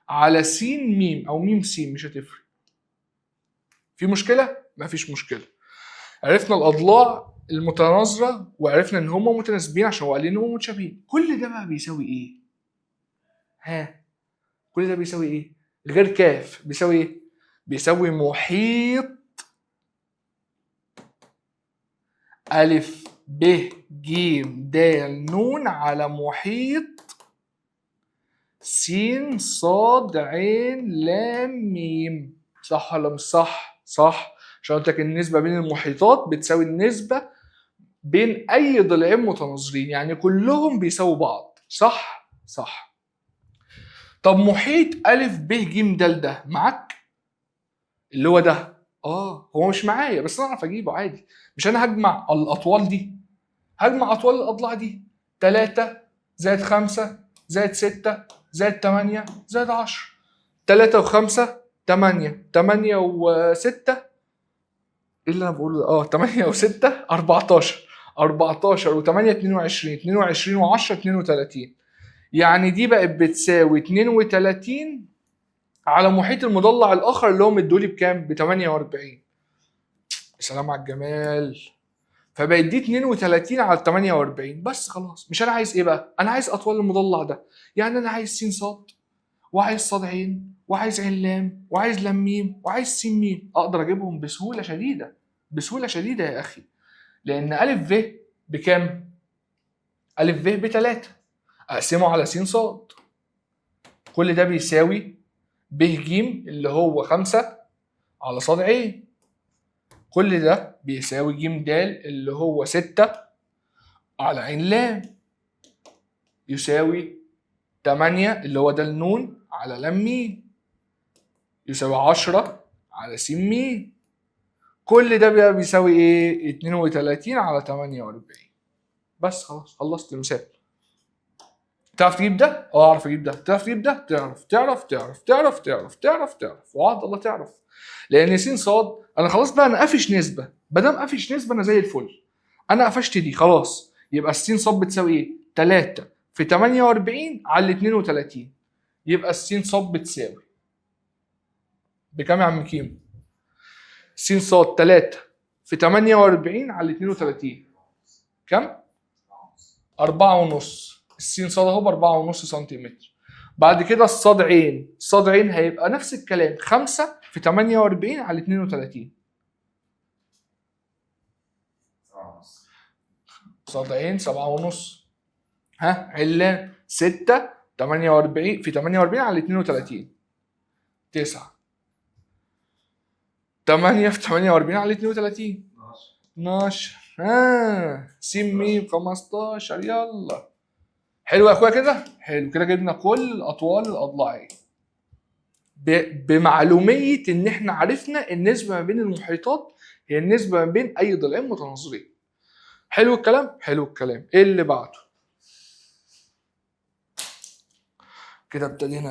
على س م او م س، مش هتفرق. في مشكله؟ مفيش مشكله. عرفنا الاضلاع المتناظره، وعرفنا ان هم متناسبين عشان هو قال لي ان هم متشابهين. كل ده بقى بيساوي ايه؟ ها، كل ده بيساوي ايه؟ غير كاف بيساوي ايه؟ بيساوي محيط أ ب ج د ن على محيط س ص ع ل م. صح ولا مش صح؟ صح، عشان قلت لك النسبة بين المحيطات بتساوي النسبة بين أي ضلعين متناظرين، يعني كلهم بيساووا بعض. صح؟ صح. طب محيط أ ب ج د ده معاك؟ اللي هو ده. هو مش معايا بس انا اعرف اجيبه عادي. مش انا هجمع الاطوال دي، هجمع اطوال الاضلاع دي. 3 زائد 5 زائد 6 زائد 8 زائد 10. 3 و5 8، 8 و6 ايه اللي انا بقوله ده؟ 8 و6 14، 14 و8 22، 22 و10 32. يعني دي بقت بتساوي 32 على محيط المضلع الاخر اللي هو مدولي بكام؟ ب 48. سلام على الجمال. فبقت دي 32 على 48 بس. خلاص، مش انا عايز ايه بقى؟ انا عايز اطوال المضلع ده. يعني انا عايز س ص، وعايز ص ع، وعايز ع ل، وعايز ل م، وعايز س م. اقدر اجيبهم بسهوله شديده، بسهوله شديده يا اخي. لان أ ب بكام؟ أ ب ب3 اقسمه على س ص، كل ده بيساوي ب ج اللي هو 5 على ص ع، كل ده بيساوي ج د اللي هو 6 على ع ل، يساوي 8 اللي هو د ن على ل م، يساوي 10 على س م. كل ده بقى بيساوي ايه؟ 32 على 48. بس خلاص، خلصت المثال. تعرف تجيب ده؟ اه اعرف اجيب ده. تعرف تجيب ده؟ تعرف وعد الله تعرف. لان س ص انا خلاص بقى انا قافش نسبه، ما دام قافش نسبه انا زي الفل. انا قفشت دي خلاص، يبقى الس ص بتساوي ايه؟ 3 في 48 على 32. يبقى الس ص بتساوي بكام يا عم كيمو؟ س ص 3 في 48 على 32 كم؟ 4.5. السين صاد اهو ب 4.5 سنتيمتر. بعد كده الصاد عين، الصاد عين هيبقى نفس الكلام 5 في 48 على 32. صاد عين 7.5. ها علان 6 48 في 48 على 32 9. 8 في 48 على 32 12. ها س م 15. يلا حلو يا اخويا كده. حلو كده جبنا كل الاطوال الاضلاعيه بمعلوميه ان احنا عرفنا النسبه ما بين المحيطات هي النسبه ما بين اي ضلعين متناظرين. حلو الكلام. حلو الكلام. ايه اللي بعده؟ كده ابتدينا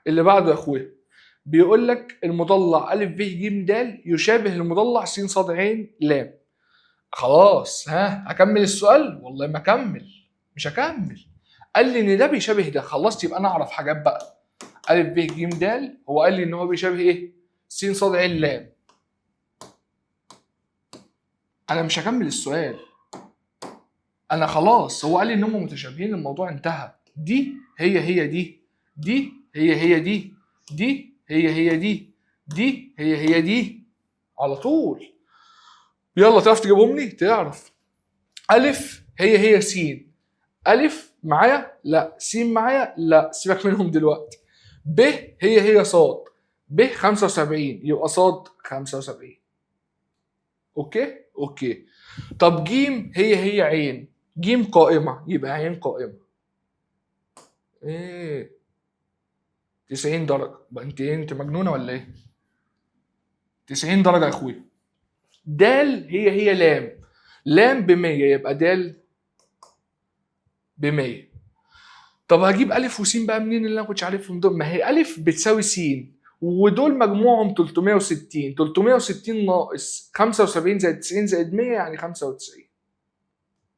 اللي بعده يا اخويا بيقول لك المضلع ا ب ج د يشابه المضلع س ص ع ل. خلاص ها هكمل السؤال؟ والله ما اكمل، مش هكمل. قال لي ان ده بيشابه ده، خلصت يبقى انا اعرف حاجات بقى. ا ب ج د هو قال لي ان هو بيشابه ايه؟ س ص ع ل. انا مش هكمل السؤال، انا خلاص هو قال لي ان هم متشابهين، الموضوع انتهى. دي هي دي، دي هي دي، دي هي دي، دي هي دي على طول. يلا تعرف تجيبهم لي؟ تعرف. الف هي س. الف معايا؟ لا. س معايا؟ لا. سيبك منهم دلوقتي. ب هي صاد. ب 75 يبقى صاد 75. اوكي. طب ج هي عين. ج قائمه يبقى عين قائمه. ايه 90 درجه بقى؟ انت مجنونه ولا ايه؟ 90 درجه يا اخويا. د هي لام. لام ب 100 يبقى د ب 100. طب هجيب الف وس بقى منين اللي انا كنتش عارفهم دول؟ ما هي الف بتساوي س ودول مجموعهم 360. 360 ناقص 75 زائد 90 زائد 100 يعني 95.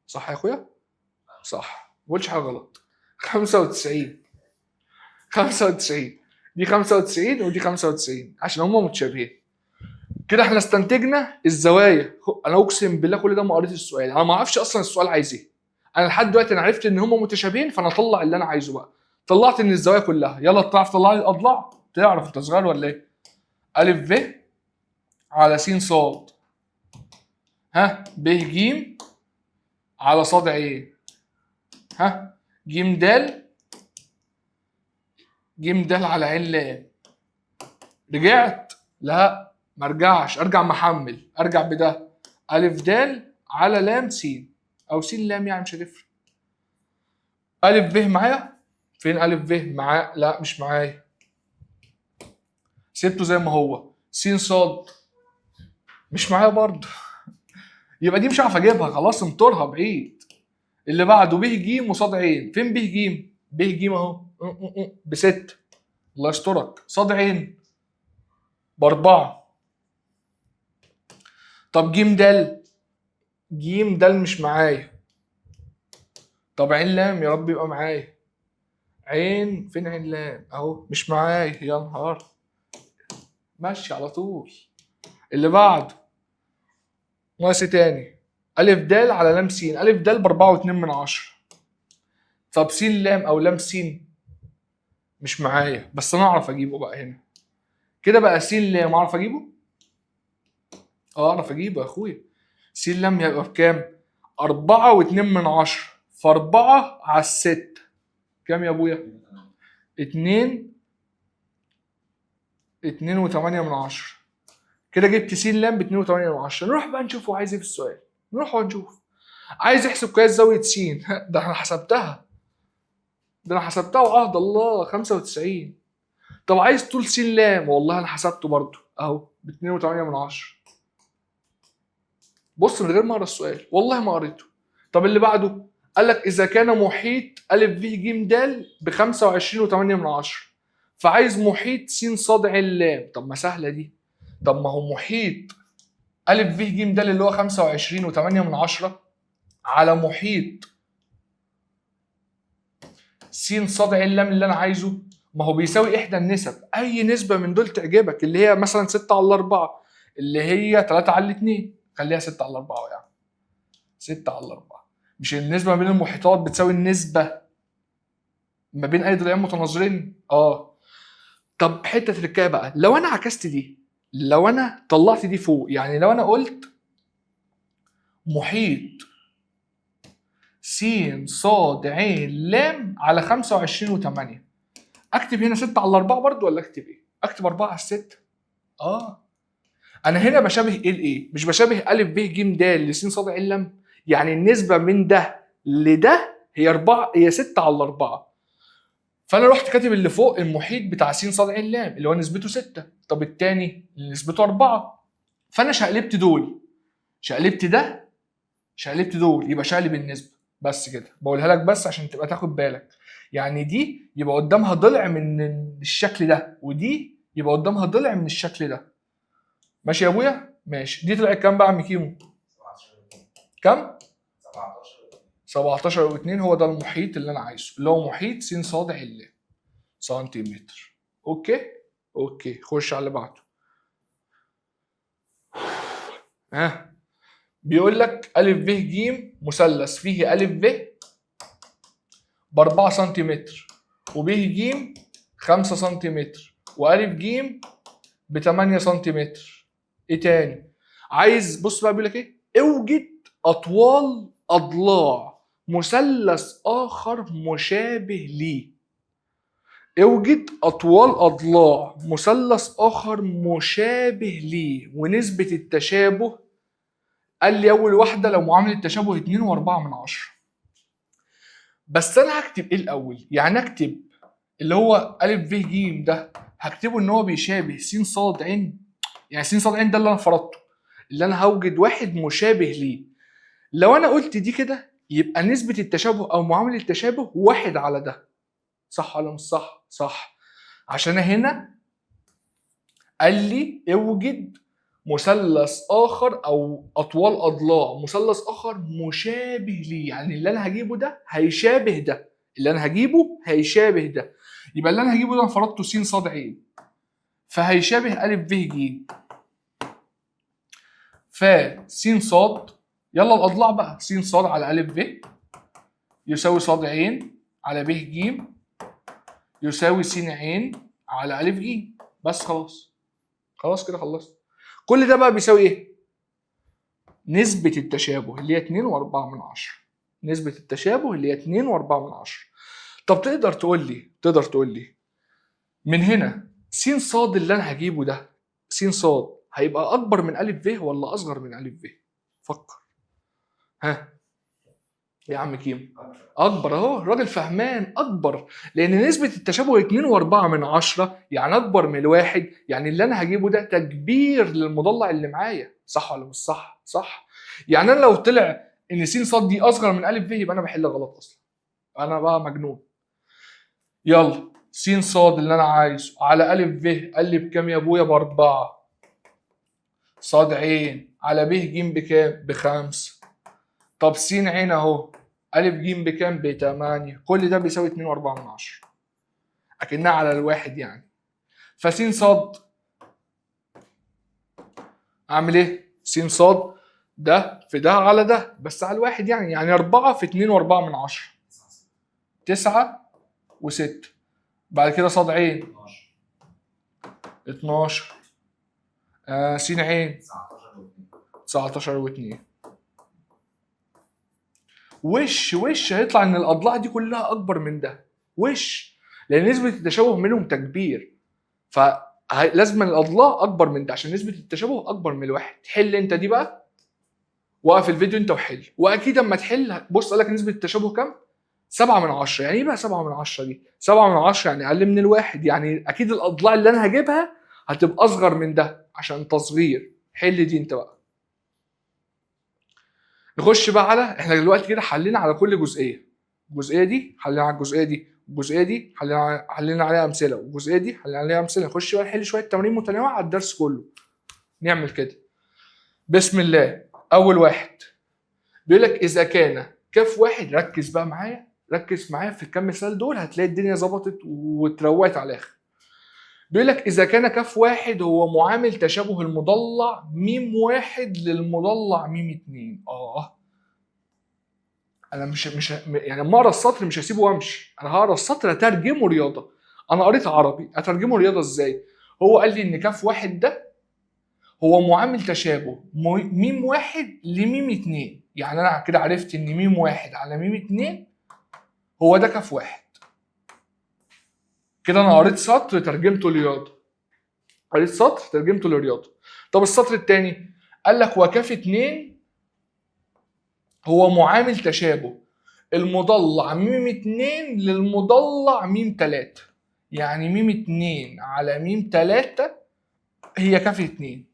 صح يا اخويا؟ صح، ما قلتش حاجه غلط. 95 دي 95 ودي 95 عشان هما متشابهين. كده احنا استنتجنا الزوايا. انا اقسم بالله كل ده ما قريت السؤال، انا ما اعرفش اصلا السؤال عايز ايه. انا لحد دلوقتي انا عرفت ان هم متشابهين فانا اطلع اللي انا عايزه بقى. طلعت ان الزوايا كلها. يلا تعرف تطلع لي الاضلاع؟ تعرف انت صغير ولا ايه؟ ا ب على س ص ها ب ج على ص ع ها ج د على ع ل. رجعت؟ لا ما ارجعش، ارجع محمل، ارجع بده. ا د على لام س او س لام يعني مش هتفرق. ا ب معايا؟ فين ا ب معاه؟ لا مش معايا، سبته زي ما هو. س ص مش معايا برضه. يبقى دي مش هعرف اجيبها، خلاص امطرها بعيد. اللي بعده ب ج وصاد عين. فين ب ج؟ ب ج اهو ب6. الله يسترك. صاد عين ب4. طب ج د؟ ج د مش معايا. طب عين لام يا رب يبقى معايا. عين فين عين لام؟ اهو مش معايا. يا نهار، ماشي على طول. اللي بعده ناقص تاني. ا د على لام س. ا د ب4.2. طب س لام او لام س مش معايا، بس انا اعرف اجيبه بقى هنا. كده بقى س لام اعرف اجيبه؟ اعرف اجيبه يا اخويا. س لام هيبقى بكام؟ 4.2 في 4 على 6 كام يا ابويا؟ 2.8. كده جبت س لام ب 2.8. نروح بقى نشوف هو عايز ايه في السؤال. نروح ونشوف. عايز يحسب قياس زاوية س. ده انا حسبتها. وعهد الله 95. طب عايز طول س لام؟ والله انا حسبته برضه اهو ب 2.8. بص من غير ما اقرا السؤال، والله ما قريته. طب اللي بعده قال لك اذا كان محيط ا ب ج د ب 25.8، فعايز محيط س ص ع ل. طب ما سهله دي. طب ما هو محيط ا ب ج د اللي هو 25.8 على محيط س ص ع ل اللي انا عايزه، ما هو بيساوي احدى النسب. اي نسبه من دول تعجبك، اللي هي مثلا 6 على 4، اللي هي 3 على 2، خليها 6 على 4 يعني 6 على 4. مش النسبه ما بين المحيطات بتساوي النسبه ما بين اي ضلعين متناظرين؟ طب حته تركايه بقى، لو انا عكست دي، لو انا طلعت دي فوق، يعني لو انا قلت محيط س ص ع ل على 25.8، اكتب هنا 6 على 4 برضو ولا اكتب ايه؟ اكتب 4 على 6. انا هنا بشابه ايه لايه؟ مش بشابه ا ب ج د لس ص ع ل؟ يعني النسبه من ده لده هي 4، هي 6 على 4. فانا رحت كاتب اللي فوق المحيط بتاع س ص ع ل اللي هو نسبته 6. طب الثاني اللي نسبته 4. فانا شقلبت دول، شقلبت ده، شقلبت دول، يبقى شقلب النسبه. بس كده بقولها لك بس عشان تبقى تاخد بالك. يعني دي يبقى قدامها ضلع من الشكل ده، ودي يبقى قدامها ضلع من الشكل ده. ماشي يا ابويا؟ ماشي. دي طلعت كام بقى يا عم كيمو؟ كام؟ 17 و2. هو ده المحيط اللي انا عايزه، اللي هو محيط س ص ع ل سنتيمتر. اوكي؟ اوكي، خش على اللي بعده. بيقول لك ا ب ج مثلث فيه ا ب ب 4 سنتيمتر وب ج 5 سنتيمتر وأ ج ب 8 سنتيمتر. ايه تاني؟ عايز بص بقى، بيقول لك ايه؟ اوجد اطوال اضلاع مثلث اخر مشابه ليه. اوجد اطوال اضلاع مثلث اخر مشابه ليه ونسبة التشابه. قال لي اول واحدة لو معاملة التشابه 2.4. بس انا هكتب ايه الاول؟ يعني اكتب اللي هو ا ب ج ده، هكتبه ان هو بيشابه س ص ع. يعني س ص ع ده اللي انا فرضته، اللي انا هوجد واحد مشابه ليه. لو انا قلت دي كده يبقى نسبة التشابه او معامل التشابه 1 على ده. صح ولا مش صح؟ صح. عشان هنا قال لي اوجد مثلث اخر او اطوال اضلاع مثلث اخر مشابه ليه، يعني اللي انا هجيبه ده هيشابه ده، اللي انا هجيبه هيشابه ده. يبقى اللي انا هجيبه ده انا فرضته س ص ع، فهيشابه ا ب ج. ف س ص، يلا الاضلاع بقى، س ص على ا ب يساوي ص ع على ب ج يساوي س ع على ا ج. بس خلاص، خلاص كده خلصت. كل ده بقى بيساوي ايه؟ نسبة التشابه اللي هي 2.4. نسبة التشابه اللي هي 2.4. طب تقدر تقول لي من هنا س ص اللي انا هجيبه ده، س ص هيبقى اكبر من ا ب ولا اصغر من ا ب؟ فكر. ها يا عم كيم؟ اكبر اهو، الراجل فهمان. اكبر لان نسبة التشابه 2.4، يعني اكبر من الواحد. يعني اللي انا هجيبه ده تكبير للمضلع اللي معايا. صح ولا مش صح؟ صح. يعني انا لو طلع ان س ص دي اصغر من ا ب يبقى انا بحل غلط اصلا، انا بقى مجنون. يلا س ص اللي انا عايزه على ا ب قال لي بكام يا ابويا؟ ب4. ص ع على ب ج بكام؟ ب5. طب س ع اهو ا ج بكام؟ ب8. كل ده بيساوي 2.4 اكنها على الواحد يعني. فس ص اعمل ايه؟ س ص ده في ده على ده بس على الواحد، يعني 4 في 2.4 9 و6. بعد كده ص ع 12 س ع 19 و2. وش هيطلع ان الاضلاع دي كلها اكبر من ده، لان نسبة التشابه منهم تكبير، فلازم الاضلاع اكبر من ده عشان نسبة التشابه اكبر من الواحد. حل انت دي بقى، وقف الفيديو انت وحل. واكيد اما تحل بص قال لك نسبة التشابه كام؟ 7/10. يعني ايه بقى 7/10 دي؟ 7/10 يعني اقل من الواحد، يعني اكيد الاضلاع اللي انا هجيبها هتبقى اصغر من ده عشان تصغير. حل دي انت بقى. نخش بقى على، احنا دلوقتي كده حلينا على كل جزئيه. الجزئيه دي حلينا على الجزئيه دي، الجزئيه دي حلينا عليها امثله، والجزئيه دي حلينا عليها امثله. نخش بقى نحل شويه تمارين متنوعه على الدرس كله. نعمل كده بسم الله. اول واحد بيقول لك اذا كان كاف واحد، ركز بقى معايا، ركز معايا في الكام مثال دول، هتلاقي الدنيا ظبطت واتروقت على الاخر. بيقول لك اذا كان كاف واحد هو معامل تشابه المضلع ميم واحد للمضلع ميم اتنين. انا مش يعني لما اقرا السطر مش هسيبه وامشي، انا هقرا السطر اترجمه رياضه. انا قريت عربي، اترجمه رياضه ازاي؟ هو قال لي ان كاف واحد ده هو معامل تشابه ميم واحد لميم اتنين. يعني انا كده عرفت ان ميم واحد على ميم اتنين هو ده كاف واحد. كده انا قريت سطر ترجمته لرياضه، قريت سطر ترجمته لرياضه. طب السطر الثاني قال لك وكاف اتنين هو معامل تشابه المضلع ميم اتنين للمضلع ميم تلاتة. يعني ميم اتنين على ميم تلاتة هي كاف اتنين.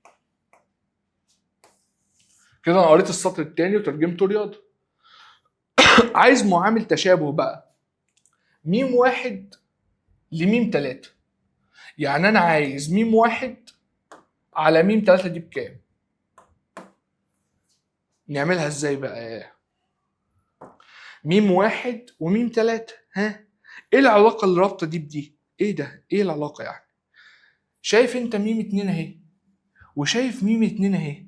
كده انا قريت السطر الثاني وترجمته رياضه. عايز معامل تشابه بقى ميم واحد لميم تلاتة. يعني انا عايز ميم واحد على ميم تلاتة دي بكام؟ نعملها ازاي بقى؟ ميم واحد وميم تلاتة، ها؟ ايه العلاقة اللي رابطة دي بدي؟ ايه ده؟ ايه العلاقة يعني؟ شايف انت ميم اتنين اهي، وشايف ميم اتنين اهي.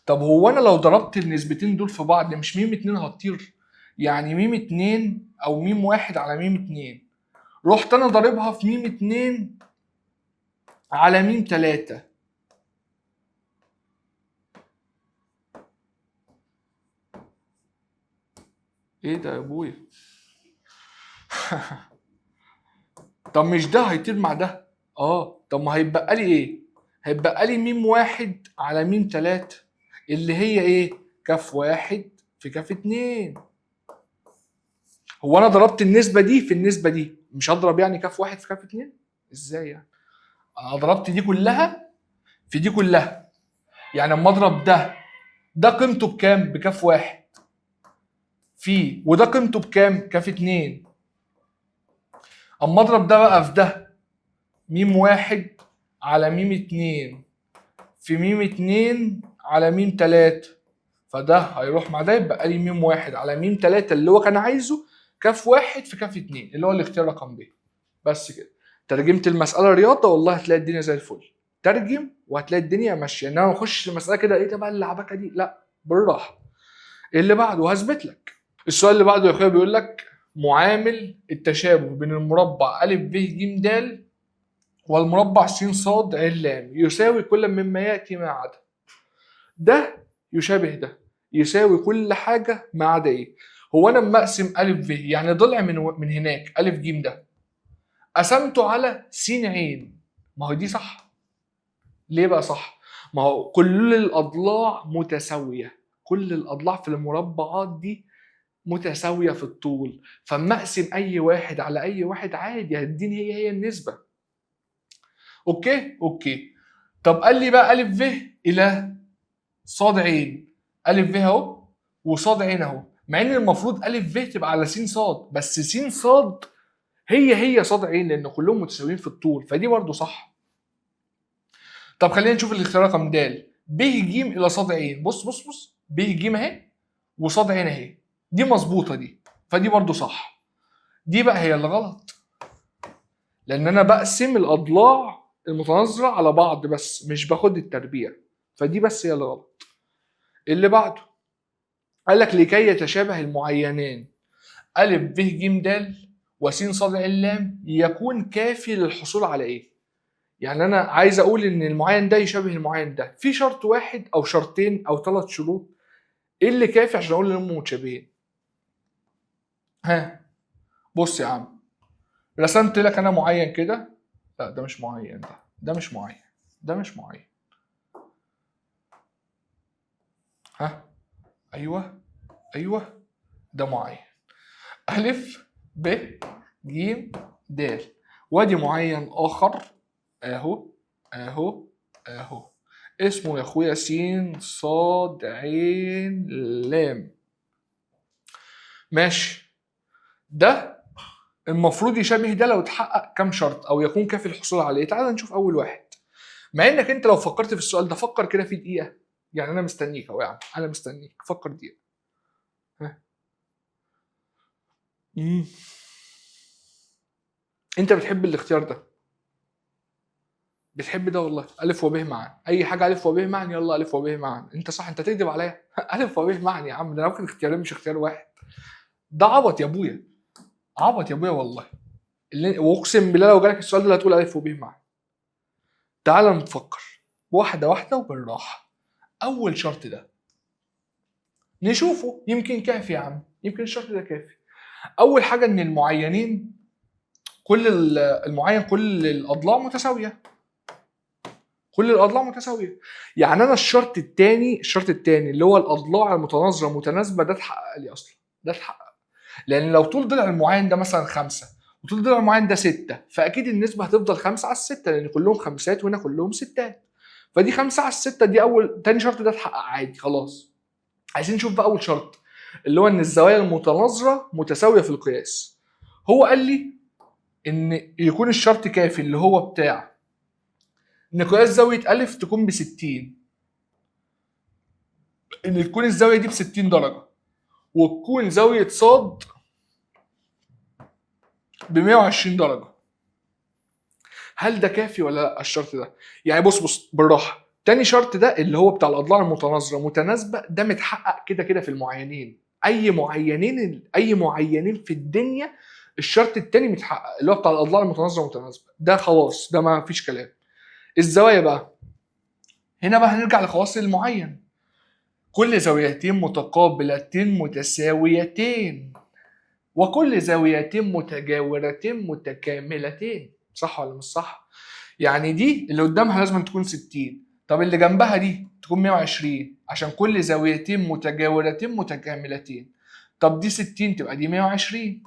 طب هو انا لو ضربت النسبتين دول في بعض مش ميم اتنين هتطير؟ يعني ميم اتنين او ميم واحد على ميم اتنين، رحت انا ضاربها في ميم اتنين على ميم تلاتة. ايه ده يا ابويا؟ طب مش ده هيطير مع ده؟ طب ما هيبقى لي ايه؟ هيبقى لي ميم واحد على ميم تلاتة اللي هي ايه؟ كاف واحد في كاف اتنين. هو انا ضربت النسبة دي في النسبة دي، مش هضرب يعني كاف واحد في كاف اتنين؟ ازاي يعني؟ انا ضربت دي كلها في دي كلها. يعني اما اضرب ده قيمته بكام؟ بكاف واحد في، وده قيمته بكام؟ كاف اتنين. اما اضرب ده بقى في ده، ميم واحد على ميم اتنين في ميم اتنين على ميم تلاتة، فده هيروح مع ده يبقى لي ميم واحد على ميم تلاتة اللي هو كان عايزه كاف واحد في كاف اتنين اللي هو الاختيار رقم ب. بس كده ترجمت المسألة رياضة، والله هتلاقي الدنيا زي الفل. ترجم وهتلاقي الدنيا ماشية، انما ما اخش المسألة كده ايه ده بقى اللعبكة دي، لا بالراحة. اللي بعده هثبت لك. السؤال اللي بعده يا اخويا بيقول لك معامل التشابه بين المربع أ ب ج د والمربع س ص ع ل يساوي كل مما ياتي ما عدا. ده يشابه ده، يساوي كل حاجه ما عدا ايه؟ هو انا اما اقسم ا ب يعني ضلع من هناك ا ج ده قسمته على س ع، ما هو دي صح. ليه بقى صح؟ ما هو كل الاضلاع متساويه، كل الاضلاع في المربعات دي متساويه في الطول، فاما اقسم اي واحد على اي واحد عادي هتديني هي النسبه. اوكي. طب قال لي بقى ا ب الى ص ع، ا ب اهو وص ع اهو، مع ان المفروض ا ب تبقى على س ص، بس س ص هي ص ع لان كلهم متساويين في الطول، فدي برضو صح. طب خلينا نشوف الاختيار رقم د ب ج الى ص ع. بص ب ج اهي وص ع اهي، دي مظبوطه دي، فدي برضو صح. دي بقى هي اللي غلط، لان انا بقسم الاضلاع المتناظره على بعض بس مش باخد التربيع، فدي بس هي اللي غلط. اللي بعده قال لك لكي يتشابه المعينان ا ب ج د وس ص ع ل يكون كافي للحصول على ايه؟ يعني انا عايز اقول ان المعين ده يشابه المعين ده في شرط واحد او شرطين او 3 شروط. ايه اللي كافي عشان اقول ان هم متشابهين؟ ها بص يا عم، رسمت لك انا معين كده، لا ده مش معين، ده مش معين، ده مش معين. ها ايوه ده معين، ا ب ج د، وادي معين اخر اهو اهو. اسمه يا اخويا س ص ع ل. ماشي. ده المفروض يشابه ده لو اتحقق كام شرط او يكون كافي الحصول عليه. تعال نشوف اول واحد. مع انك انت لو فكرت في السؤال ده فكر كده في دقيقه، يعني انا مستنيك اهو يا عم، انا مستنيك فكر دقيقه. ها. مم. انت بتحب الاختيار ده، بتحب ده والله. الف وب معا، اي حاجه الف وب معا يلا الف وب معا. انت صح، انت تكذب عليا. الف وب معا يا عم، ده انا ممكن اختيارين مش اختيار واحد. ده عبط يا ابويا، عبط يا ابويا والله. واقسم بالله لو جالك السؤال ده هتقول الف وب معا. تعال نفكر واحده واحده وبالراحه. اول شرط ده نشوفه يمكن كافي يا عم، يمكن الشرط ده كافي. اول حاجه ان المعينين المعين كل الاضلاع متساويه، كل الاضلاع متساويه. يعني انا الشرط الثاني اللي هو الاضلاع المتناظره متناسبه ده اتحقق لي اصلا، ده اتحقق. لان لو طول ضلع المعين ده مثلا 5 وطول ضلع المعين ده 6، فاكيد النسبه هتفضل 5 على 6 لان كلهم خمسات وهنا كلهم ستات. فدي 5 على 6 دي تاني شرط ده اتحقق عادي خلاص. عايزين نشوف بقى اول شرط اللي هو ان الزوايا المتناظره متساويه في القياس. هو قال لي ان يكون الشرط كافي اللي هو بتاع ان قياس زاويه ا تكون ب 60، ان تكون الزاويه دي ب 60 درجه، وتكون زاويه ص ب 120 درجه. هل ده كافي ولا لا الشرط ده؟ يعني بص بالراحه. تاني شرط ده اللي هو بتاع الاضلاع المتناظره متناسبه ده متحقق كده كده في المعينين. اي معينين في الدنيا الشرط التاني متحقق اللي هو بتاع الاضلاع المتناظره متناسبه ده خلاص، ده ما فيش كلام. الزوايا بقى هنا بقى هنرجع لخواص المعين. كل زاويتين متقابلتين متساويتين وكل زاويتين متجاورتين متكاملتين. صح ولا مش صح؟ يعني دي اللي قدامها لازم تكون 60، طب اللي جنبها دي تكون 120 عشان كل زاويتين متجاورتين متكاملتين. طب دي 60 تبقى دي 120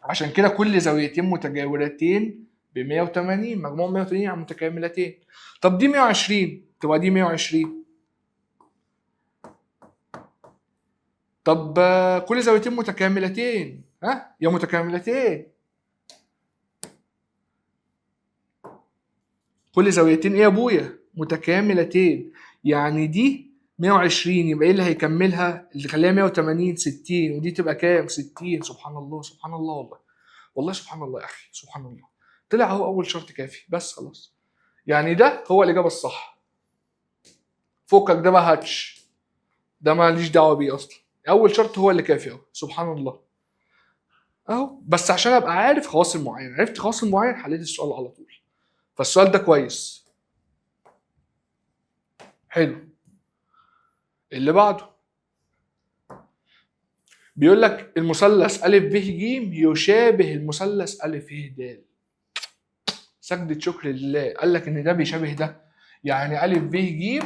عشان كده كل زاويتين متجاورتين ب 180 مجموع 180 على متكاملتين. طب دي 120 تبقى دي 120. طب كل زاويتين متكاملتين يا متكاملتين. كل زاويتين ايه يا ابويا؟ متكاملتين. يعني دي 120 يبقى ايه اللي هيكملها اللي يخليها 180 60 ودي تبقى كام 60. سبحان الله سبحان الله والله، والله سبحان الله يا اخي سبحان الله. طلع هو اول شرط كافي بس خلاص. يعني ده هو الاجابه الصح. فوقك ده بقى هاتش، ده ماليش دعوه بيه اصلا. اول شرط هو اللي كافي اهو سبحان الله اهو. بس عشان ابقى عارف خواص المعين، عرفت خواص المعين حليت السؤال على طول. فالسؤال ده كويس حلو. اللي بعده بيقول لك المثلث ا ب ج يشابه المثلث ا ه د. سجدة شكر لله، قال لك ان ده بيشابه ده. يعني ا ب ج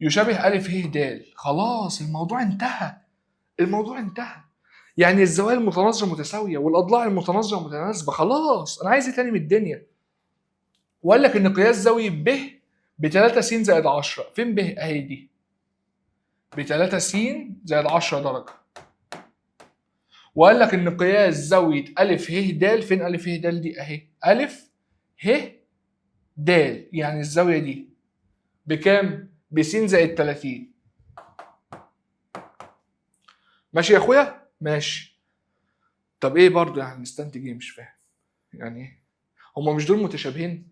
يشابه ا ه د. خلاص الموضوع انتهى، الموضوع انتهى. يعني الزوايا المتناظره متساويه والاضلاع المتناظره متناسبه. خلاص انا عايز ايه تاني من الدنيا؟ وقال لك ان قياس زاويه ب 3 س زائد 10. فين ب اهي دي ب 3 س زائد 10 درجه. وقال لك ان قياس زاويه ا ه د. فين ا ه د دي اهي ا ه د. يعني الزاويه دي بكام؟ ب س زائد 30. ماشي يا اخويا ماشي. طب ايه برضو يعني نستنتج ايه؟ مش فاهم يعني ايه. هما مش دول متشابهين؟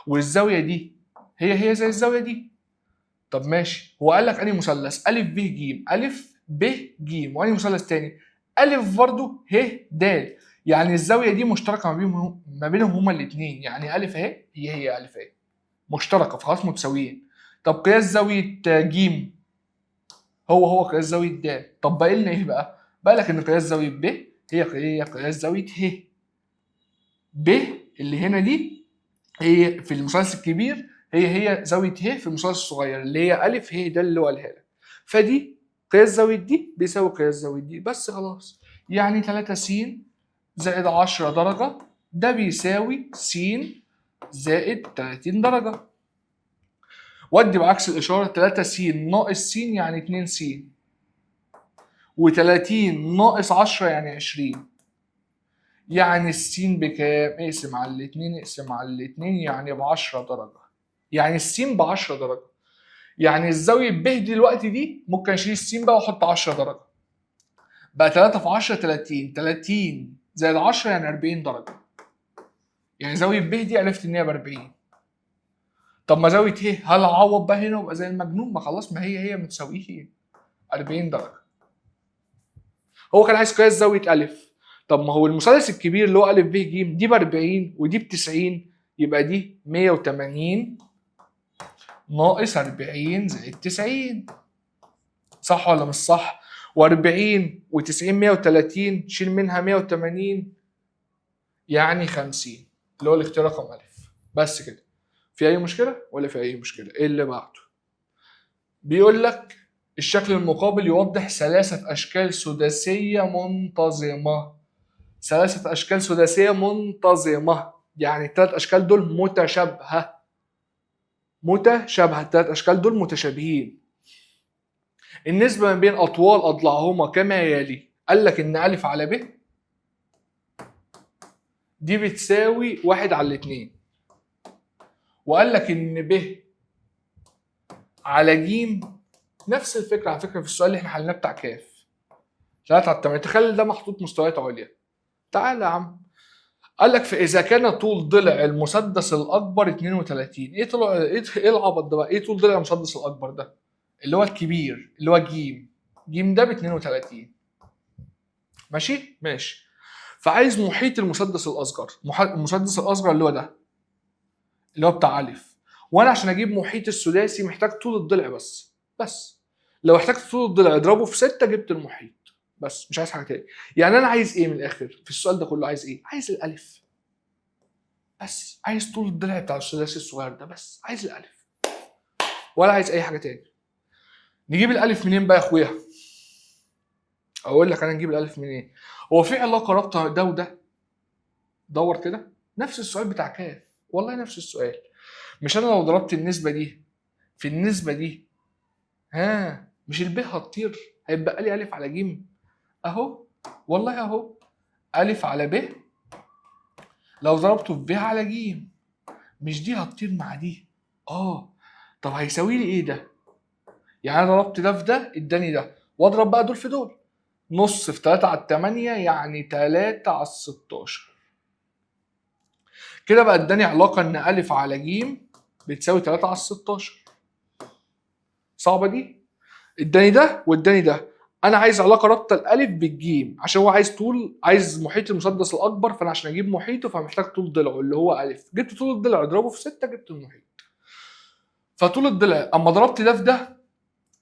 والزاويه دي هي زي الزاويه دي. طب ماشي. هو قال لك انهي مثلث ا ب ج ا ب ج وانهي مثلث تاني ا برضو ه د. يعني الزاويه دي مشتركه ما بينهم هما الاثنين. يعني ا اهي هي ا اهي مشتركه فخلاص متساويين. طب قياس زاويه ج هو قياس زاويه د. طب باقي لنا ايه بقى؟ بقى لك ان قياس زاويه ب هي قياس زاويه ه. ب اللي هنا دي هي في المثلث الكبير هي زاويه ه في المثلث الصغير اللي هي ا ه ده اللي هو قالها لك. فدي قياس زاويه دي بيساوي قياس زاويه دي بس خلاص. يعني 3 س زائد 10 درجه ده بيساوي س زائد 30 درجه. ودي بعكس الاشاره، 3 س ناقص س يعني 2 س، و30 ناقص 10 يعني 20. يعني السين بكام؟ اقسم على الاتنين، اقسم على الاتنين، يعني ب10 درجه. يعني السين ب10 درجه. يعني الزاويه ب دلوقتي دي ممكن اشيل السين بقى واحط 10 درجه. بقى 3 في 10 30، 30 زائد 10 يعني 40 درجه. يعني زاويه ب دي عرفت ان هي ب 40. طب ما زاويه ه، هل اعوض بقى هنا وابقى زي المجنون؟ ما خلاص، ما هي متساويه 40 درجه. هو كان عايز قياس زاويه ا. طب ما هو المثلث الكبير اللي هو ا ب ج دي ب 40 ودي ب 90، يبقى دي 180 ناقص 40 زائد 90. صح ولا مش صح؟ و40 و90 130، شيل منها 180 يعني 50، اللي هو الاختيار رقم ا. بس كده. في اي مشكله ولا في اي مشكله؟ ايه اللي بعده؟ بيقول لك الشكل المقابل يوضح ثلاثه اشكال سداسيه منتظمه. ثلاثه اشكال سداسيه منتظمه، يعني الثلاث اشكال دول متشابهه. الثلاث اشكال دول متشابهين. النسبه ما بين اطوال اضلاعهما كما يلي. قال لك ان ا على ب دي بتساوي 1 على 2، وقال لك ان ب على ج نفس الفكره على فكره في السؤال اللي احنا حليناه بتاع كاف 3 على 8. تخيل ده محطوط مستويات عليا. تعالى يا عم. قال لك فاذا كان طول ضلع المسدس الاكبر 32. ايه طول ايه العبط ده بقى؟ ايه طول ضلع المسدس الاكبر ده؟ اللي هو الكبير، اللي هو ج. ج ده ب 32. ماشي. فعايز محيط المسدس الاصغر. المسدس الاصغر اللي هو ده، اللي هو بتاع ا. وانا عشان اجيب محيط السداسي محتاج طول الضلع بس. لو احتجت طول الضلع اضربه في 6 جبت المحيط. بس مش عايز حاجه تاني. يعني انا عايز ايه من الاخر في السؤال ده كله؟ عايز ايه؟ عايز الالف بس. عايز طول الضلع بتاع السداسي الصغير ده بس. عايز الالف ولا عايز اي حاجه تاني. نجيب الالف منين بقى يا اخويا؟ اقول لك انا نجيب الالف منين. هو في علاقه رابطه ده وده؟ دور كده. نفس السؤال بتاع كاف، والله نفس السؤال. مش انا لو ضربت النسبه دي في النسبه دي، ها، مش الب هتطير، هيبقى لي الف على ج اهو. والله اهو الف على ب لو ضربته في ب على ج، مش دي هتطير مع دي؟ طب هيساوي لي ايه ده؟ يعني انا ضربت ده في ده اداني ده، واضرب بقى دول في دول. نص في 3 على 8 يعني 3 على 16. كده بقى اداني علاقه ان الف على ج بتساوي 3 على 16. صعبه دي؟ اداني ده واداني ده. انا عايز علاقه رابطه الالف بالجيم عشان هو عايز طول، عايز محيط المسدس الاكبر، فانا عشان اجيب محيطه فمحتاج طول ضلعه اللي هو الف. جبت طول الضلع اضربه في 6 جبت المحيط. فطول الضلع اما ضربت ده في ده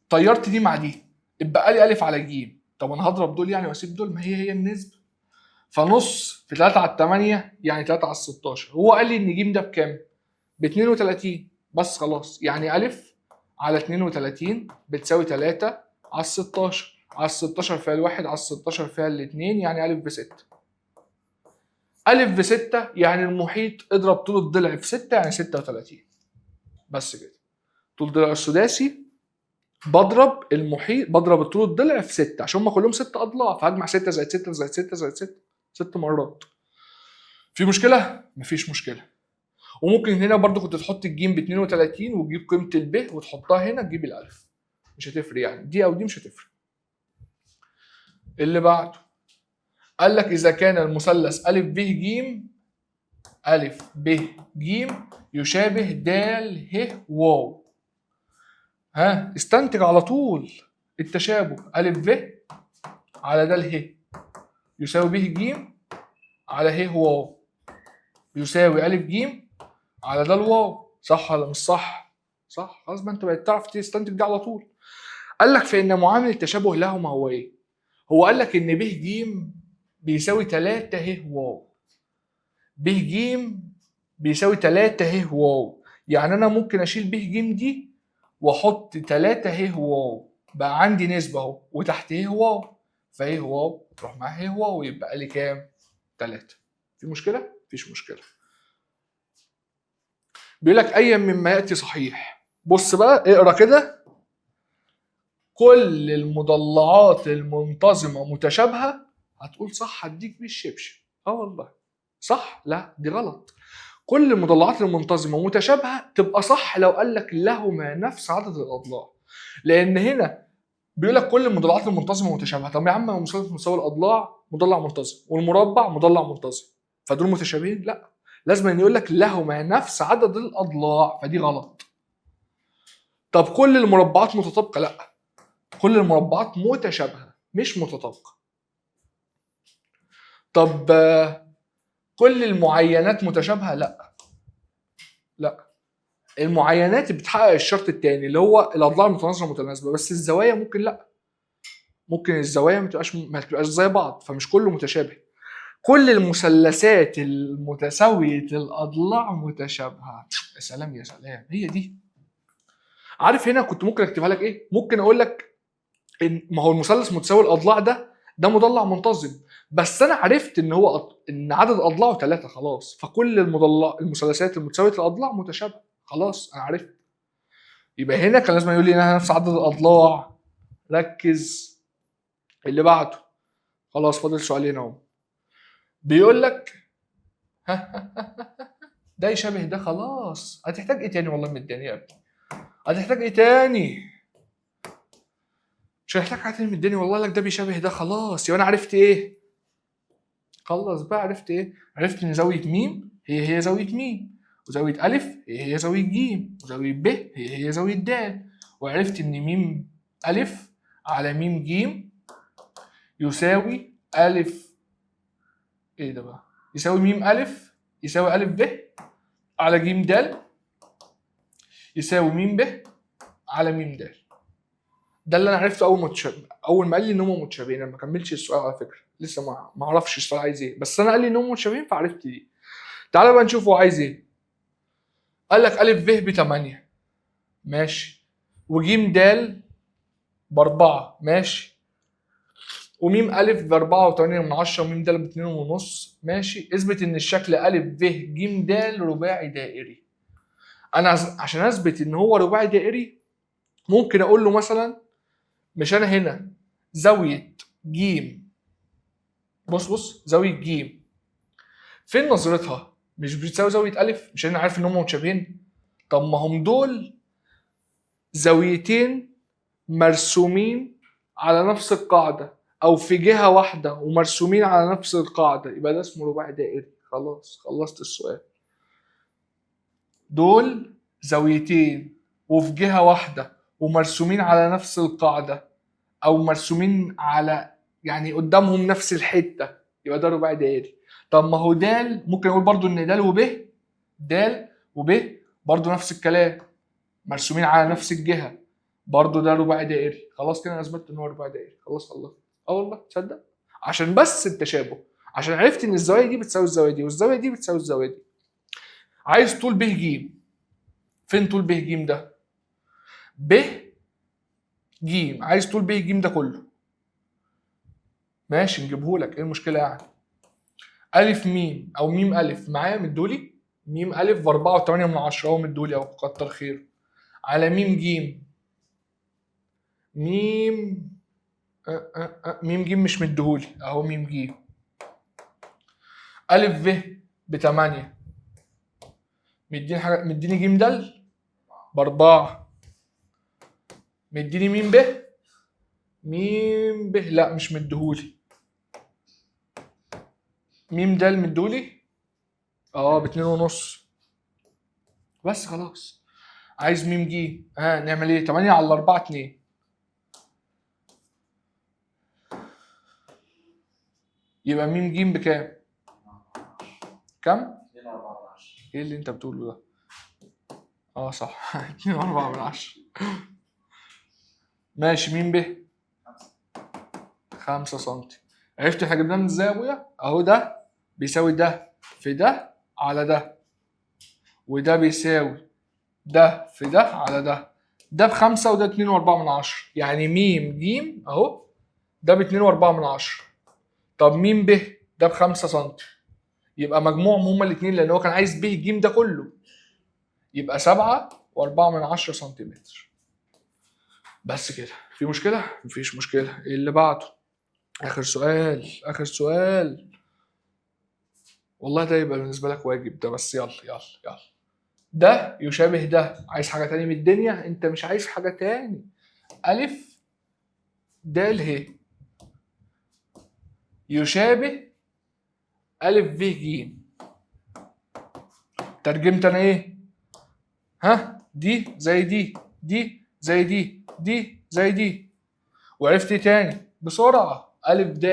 طيرت دي مع دي، اتبقى لي الف على ج. طب انا هضرب دول يعني واسيب دول؟ ما هي النسبه. فنص في 3 على 8 يعني 3 على 16. هو قال لي ان ج ده بكام؟ ب 32 بس. خلاص يعني الف على 32 بتساوي 3 على 16. على 16 فيها الواحد، على 16 فيها الاثنين، يعني الف ب6. الف ب6 يعني المحيط اضرب طول الضلع في 6 يعني 36. بس كده. طول الضلع السداسي بضرب المحيط، بضرب طول الضلع في 6 عشان هم كلهم 6 اضلاع، فهجمع 6 زائد 6 زائد 6 زائد 6 6 مرات. في مشكله؟ مفيش مشكله. وممكن هنا برضو كنت تحط الجيم ب 32 وتجيب قيمه الب وتحطها هنا تجيب الالف. مش هتفرق يعني، دي او دي مش هتفرق. اللي بعده قال لك اذا كان المثلث ا ب ج ا ب ج يشابه د ه واو. ها، استنتج على طول التشابه. ا ب على د ه يساوي ب ج على ه واو يساوي ا ج على د الواو. صح ولا مش صح؟ صح. خلاص ما انت بقيت تعرف تستنتج ده على طول. قال لك فان معامل التشابه لهما هو ايه؟ هو قال لك ان ب ج بيساوي 3 ه واو. ب ج بيساوي 3 ه واو. يعني انا ممكن اشيل ب ج دي واحط 3 ه واو، بقى عندي نسبه اهو وتحت ه واو، فه واو تروح مع ه واو يبقى لي كام؟ 3. في مشكله؟ مفيش مشكله. بيقول لك ايا مما ياتي صحيح. بص بقى اقرا كده، كل المضلعات المنتظمه متشابهه، هتقول صح هديك بيه الشبشب. والله صح؟ لا دي غلط. كل المضلعات المنتظمه متشابهه تبقى صح لو قال لك لهما نفس عدد الاضلاع، لان هنا بيقول لك كل المضلعات المنتظمه متشابهه. طب يا عم مثلث مساوي الاضلاع مضلع منتظم والمربع مضلع منتظم، فدول متشابهين؟ لا، لازم أن يقول لك لهما نفس عدد الاضلاع، فدي غلط. طب كل المربعات متطابقه؟ لا، كل المربعات متشابهه مش متطابقه. طب كل المعينات متشابهه؟ لا لا، المعينات بتحقق الشرط الثاني اللي هو الاضلاع المتناظره متناسبه، بس الزوايا ممكن لا، ممكن الزوايا ما تبقاش زي بعض، فمش كله متشابه. كل المثلثات المتساويه الاضلاع متشابهه. يا سلام يا سلام، هي دي. عارف هنا كنت ممكن اكتبها لك ايه؟ ممكن اقول لك ان ما هو المثلث متساوي الاضلاع ده مضلع منتظم، بس انا عرفت ان هو ان عدد اضلاعه 3 خلاص، فكل المثلثات المتساويه الاضلاع متشابهه، خلاص انا عرفت. يبقى هنا كان لازم يقول لي انها نفس عدد الاضلاع. ركز اللي بعده. خلاص فاضل سؤالين اهو. بيقول لك ده يشابه ده، خلاص هتحتاج ايه تاني؟ والله مداني يا ابني، هتحتاج ايه تاني؟ مش هتحتاج حاجه تاني مداني والله. لك ده بيشابه ده، خلاص يبقى انا عرفت ايه؟ خلص بقى، عرفت ايه؟ عرفت ان زاويه م هي زاويه م، وزاويه ا هي زاويه ج، وزاويه ب هي زاويه د، وعرفت ان م ا على م ج يساوي ا، ايه ده بقى؟ يساوي م ا يساوي ا ب على ج د يساوي م ب على م د. ده اللي انا عرفته اول ما قال لي ان هم متشابهين. انا ما كملتش السؤال على فكره، لسه ما اعرفش السؤال عايز ايه، بس انا قال لي ان هم متشابهين فعرفت دي. تعالى بقى نشوف هو عايز ايه. قال لك ا ب ب 8 ماشي، وج د ب 4 ماشي، وم ا ب 4 و8 من 10 وم د ب 2 ونص ماشي. اثبت ان الشكل ا ب ج د رباعي دائري. انا عشان اثبت ان هو رباعي دائري ممكن اقول له مثلا، مش انا هنا زاويه ج، بص زاويه ج فين نظرتها؟ مش بتساوي زاويه ا؟ مش انا عارف ان هم متشابهين؟ طب ما هم دول زاويتين مرسومين على نفس القاعده، او في جهه واحده ومرسومين على نفس القاعده، يبقى ده اسمه رباعي دائري. خلاص خلصت السؤال. دول زاويتين وفي جهه واحده ومرسومين على نفس القاعده، او مرسومين على يعني قدامهم نفس الحته، يبقى ده رباعي دائري. طب ما هو د ممكن اقول برضو ان د وب، د وب برضو نفس الكلام، مرسومين على نفس الجهه، برضو ده رباعي دائري. خلاص كده انا اثبتت ان هو رباعي دائري. خلاص الله. والله تصدق، عشان بس التشابه، عشان عرفت ان الزاويه دي بتساوي الزاويه دي والزاويه دي بتساوي الزاويه دي. عايز طول ب ج. فين طول ب ج ده؟ ب ج، عايز طول ب ج ده كله. ماشي نجيبهولك، ايه المشكله يعني؟ الف ميم او ميم الف معايا مدولي، ميم الف ب 4 و8 من 10 اهو مدولي اهو، كتر خير. على ميم جيم، ميم ميم جيم مش مديهولي اهو، ميم جيم. الف ب 8 مديني حاجه، مديني جيم دال ب 4، مديني ميم ب، ميم ب لا مش مديهولي، ميم دال مديهولي ب 2 ونص بس. خلاص عايز ميم جي، نعمل ايه؟ 8 على 4 2، يبقى ميم جيم بكام؟ كم؟ 2.4. ايه اللي انت بتقوله ده؟ صح 2.4. ماشي. ميم ب 5 سم. عرفت احنا جبناه من ازاي يا ابويا؟ اهو ده بيساوي ده في ده على ده، وده بيساوي ده في ده على ده. ده ب5 وده 2.4، يعني ميم ج اهو ده ب2.4. طب ميم ب ده ب5 سم، يبقى مجموعهم هما الاثنين، لان هو كان عايز ب ج ده كله، يبقى 7 و4 سنتيمتر. بس كده. في مشكلة؟ مفيش مشكلة. اللي بعده آخر سؤال، آخر سؤال. والله ده يبقى بالنسبة لك واجب ده، بس يلا يلا يلا. ده يشابه ده. عايز حاجة تاني من الدنيا؟ انت مش عايز حاجة تاني. ألف د ه يشابه ألف ب ج. ترجمت أنا إيه؟ ها؟ دي زي دي، دي زي دي، دي زي دي. وعرفت إيه تاني؟ بسرعة. ألف د،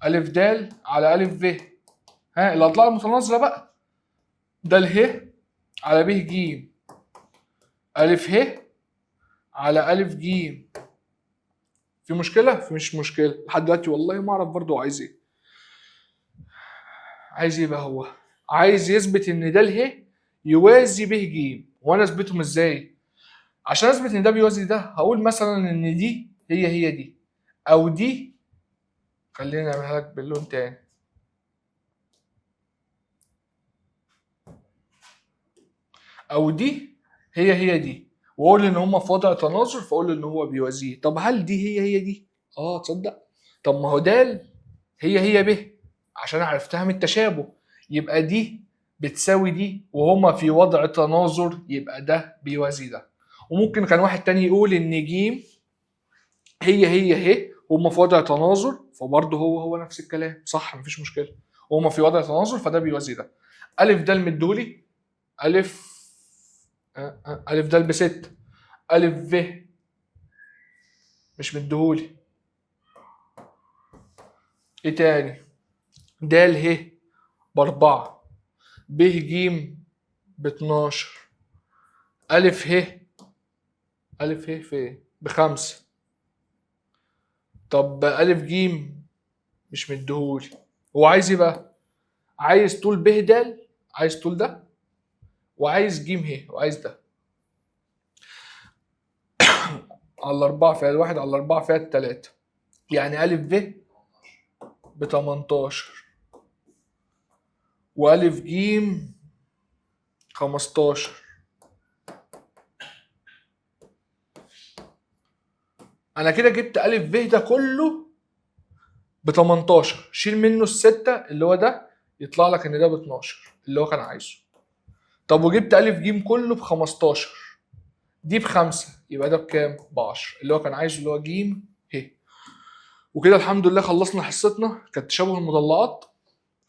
ألف د على ألف ب. ها الأضلاع المتناظرة بقى. ده ه على ب ج. ألف ه على ألف ج. في مشكلة؟ في مش مشكلة. لحد دلوقتي والله ما أعرف برضه عايز إيه. عايز إيه بقى هو؟ عايز يثبت إن ده ه يوازي ب ج. وأنا أثبتهم إزاي؟ عشان أثبت إن ده بيوازي ده هقول مثلا إن دي هي دي، أو دي. خلينا نعملها لك باللون تاني. أو دي هي دي، واقول ان هما في وضع تناظر، فاقول ان هو بيوازيه. طب هل دي هي دي؟ تصدق. طب ما هو د هي ب، عشان عرفتها من التشابه. يبقى دي بتساوي دي وهما في وضع تناظر، يبقى ده بيوازي ده. وممكن كان واحد تاني يقول ان ج هي هما في وضع تناظر، فبرضه هو نفس الكلام. صح، مفيش مشكله. هما في وضع تناظر فده بيوازي ده. الف د مدولي الف الف د ب6. ألف ب مش مديهولي. ايه تاني؟ د ه ب4، ب ج ب12، ألف ه في ب5. طب ألف ج مش مديهولي. هو عايز ايه بقى؟ عايز طول ب د، عايز طول ده، وعايز ج ه، وعايز ده. على 4 فيها 1 على 4 فيها 3. يعني ألف ب ب18 وألف ج 15. انا كده جبت الف ب ده كله ب 18. شيل منه الستة اللي هو ده، يطلع لك ان ده ب 12 اللي هو كان عايزه. طب وجبت الف ج كله ب 15، دي ب5، يبقى ده بكام؟ ب 10 اللي هو كان عايزه، اللي هو ج ه. وكده الحمد لله خلصنا حصتنا. كانت تشابه المضلعات،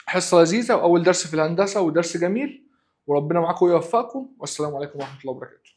حصة لذيذة وأول درس في الهندسة ودرس جميل. وربنا معاكم ويوفقكم، والسلام عليكم ورحمة الله وبركاته.